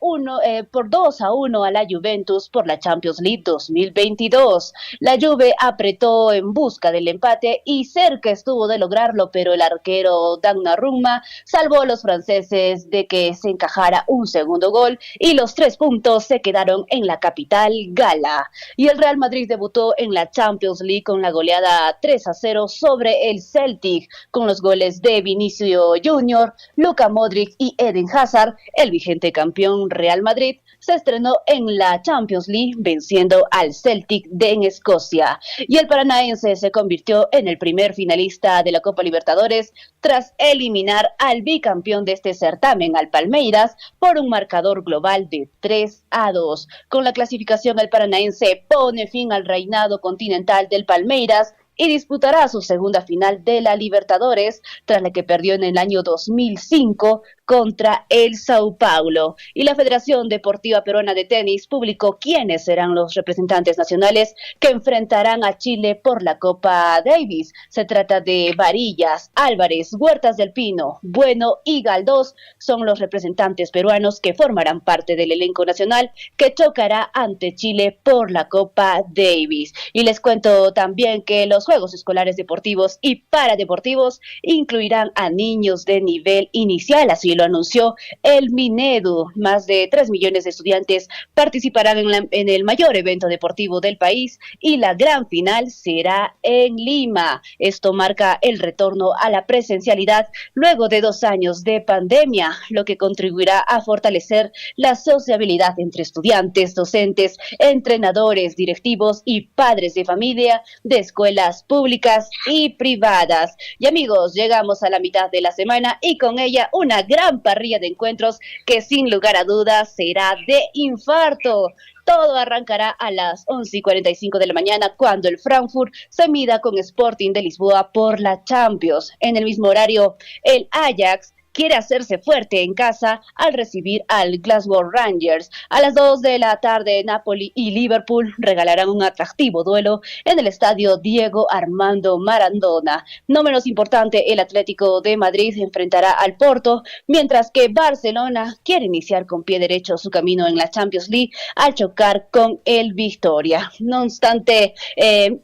por 2-1 a la Juventus por la Champions League 2022. La Juve apretó en busca del empate y cerca estuvo de lograrlo, pero el arquero Donnarumma salvó a los franceses de que se encajara un segundo gol y los 3 puntos se quedaron en la capital gala. Y el Real Madrid debutó en la Champions League con la goleada 3-0 sobre el Celtic, con los goles de Vinicius Junior, Luka Modric y Eden Hazard. El vigente campeón Real Madrid se estrenó en la Champions League venciendo al Celtic en Escocia. Y el paranaense se convirtió en el primer finalista de la Copa Libertadores tras eliminar al bicampeón de este certamen, al Palmeiras, por un marcador global de 3-2. Con la clasificación, el paranaense pone fin al reinado continental del Palmeiras y disputará su segunda final de la Libertadores, tras la que perdió en el año 2005 contra el Sao Paulo. Y la Federación Deportiva Peruana de Tenis publicó quiénes serán los representantes nacionales que enfrentarán a Chile por la Copa Davis. Se trata de Varillas, Álvarez, Huertas del Pino, Bueno y Galdós. Son los representantes peruanos que formarán parte del elenco nacional que chocará ante Chile por la Copa Davis. Y les cuento también que los Juegos Escolares Deportivos y Paradeportivos incluirán a niños de nivel inicial, así lo anunció el Minedu. Más de 3 millones de estudiantes participarán en el mayor evento deportivo del país y la gran final será en Lima. Esto marca el retorno a la presencialidad luego de 2 años de pandemia, lo que contribuirá a fortalecer la sociabilidad entre estudiantes, docentes, entrenadores, directivos y padres de familia de escuelas públicas y privadas. Y amigos, llegamos a la mitad de la semana y con ella una gran parrilla de encuentros que sin lugar a dudas será de infarto. Todo arrancará a las 11:45 de la mañana cuando el Frankfurt se mida con Sporting de Lisboa por la Champions. En el mismo horario, el Ajax quiere hacerse fuerte en casa al recibir al Glasgow Rangers. A las 2 de la tarde, Napoli y Liverpool regalarán un atractivo duelo en el estadio Diego Armando Maradona. No menos importante, el Atlético de Madrid enfrentará al Porto, mientras que Barcelona quiere iniciar con pie derecho su camino en la Champions League al chocar con el Victoria. No obstante,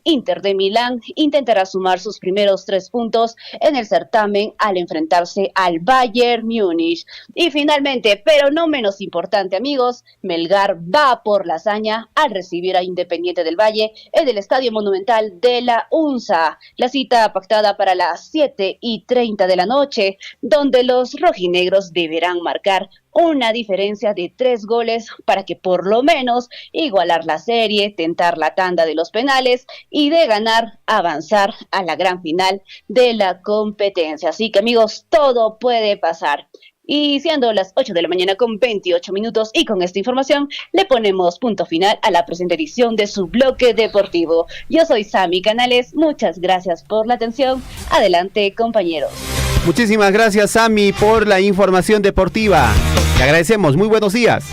Inter de Milán intentará sumar sus primeros 3 puntos en el certamen al enfrentarse al Bayern Múnich. Y finalmente, pero no menos importante, amigos, Melgar va por la hazaña al recibir a Independiente del Valle en el Estadio Monumental de la UNSA. La cita pactada para las 7:30 de la noche, donde los rojinegros deberán marcar una diferencia de 3 goles para que por lo menos igualar la serie, tentar la tanda de los penales y de ganar, avanzar a la gran final de la competencia. Así que amigos, todo puede pasar. Y siendo las 8 de la mañana con 28 minutos y con esta información le ponemos punto final a la presente edición de su bloque deportivo. Yo soy Sami Canales, muchas gracias por la atención. Adelante, compañeros. Muchísimas gracias, Sami, por la información deportiva. Te agradecemos. Muy buenos días.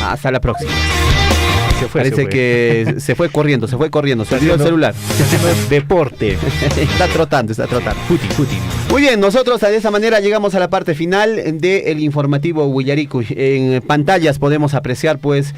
Hasta la próxima. Parece que se fue corriendo, se olvidó el celular. Deporte. Está trotando. Footing. Muy bien, nosotros de esa manera llegamos a la parte final del informativo Huillaricui. En pantallas podemos apreciar pues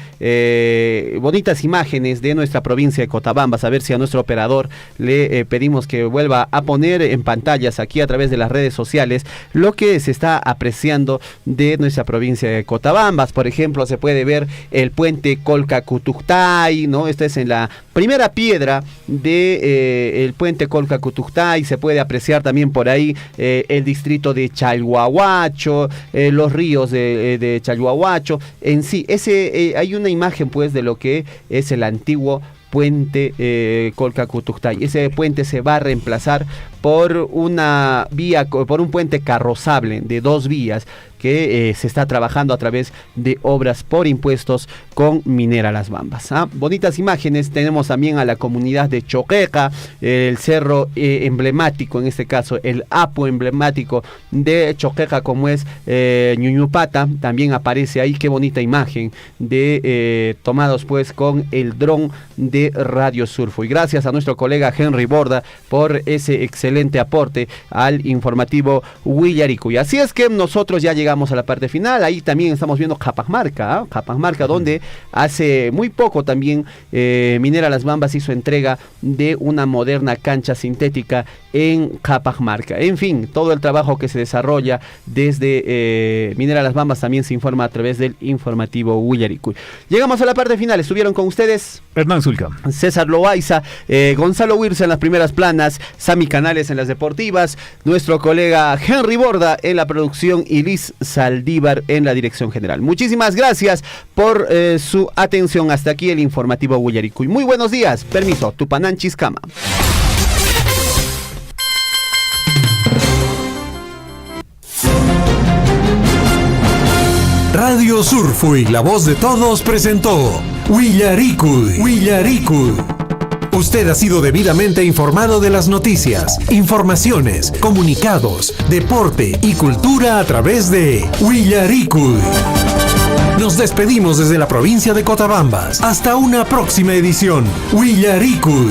bonitas imágenes de nuestra provincia de Cotabambas. A ver si a nuestro operador le pedimos que vuelva a poner en pantallas aquí a través de las redes sociales lo que se está apreciando de nuestra provincia de Cotabambas. Por ejemplo, se puede ver el puente Colca-Cutuctay, ¿no? Esta es en la primera piedra de el puente Colca-Cutuctay. Se puede apreciar también por ahí el distrito de Chalhuahuacho, los ríos de Chalhuahuacho. En sí, hay una imagen pues de lo que es el antiguo puente Colca-Cutuctay. Ese puente se va a reemplazar por una vía, por un puente carrozable de 2 vías, que se está trabajando a través de obras por impuestos con Minera Las Bambas. Bonitas imágenes. Tenemos también a la comunidad de Choqueca, el cerro emblemático, en este caso el apu emblemático de Choqueca, como es Ñuñupata, también aparece ahí. Qué bonita imagen de tomados pues con el dron de Radio Surfo. Y gracias a nuestro colega Henry Borda por ese excelente aporte al informativo Huillaricú. Y así es que nosotros ya llegamos a la parte final. Ahí también estamos viendo Capamarca, Capamarca, donde hace muy poco también Minera Las Bambas hizo entrega de una moderna cancha sintética en Capamarca. En fin, todo el trabajo que se desarrolla desde Minera Las Bambas también se informa a través del informativo Huillaricú. Llegamos a la parte final. Estuvieron con ustedes Hernán Zulca, César Loaiza, Gonzalo Wirza en las primeras planas, Sami Canales en las deportivas, nuestro colega Henry Borda en la producción y Liz Saldívar en la dirección general. Muchísimas gracias por su atención. Hasta aquí el informativo Huillaricú. Muy buenos días. Permiso, Tupanán Chiscama. Radio Surfui, la voz de todos, presentó Huillaricú. Usted ha sido debidamente informado de las noticias, informaciones, comunicados, deporte y cultura a través de Huillaricú. Nos despedimos desde la provincia de Cotabambas. Hasta una próxima edición. Huillaricú.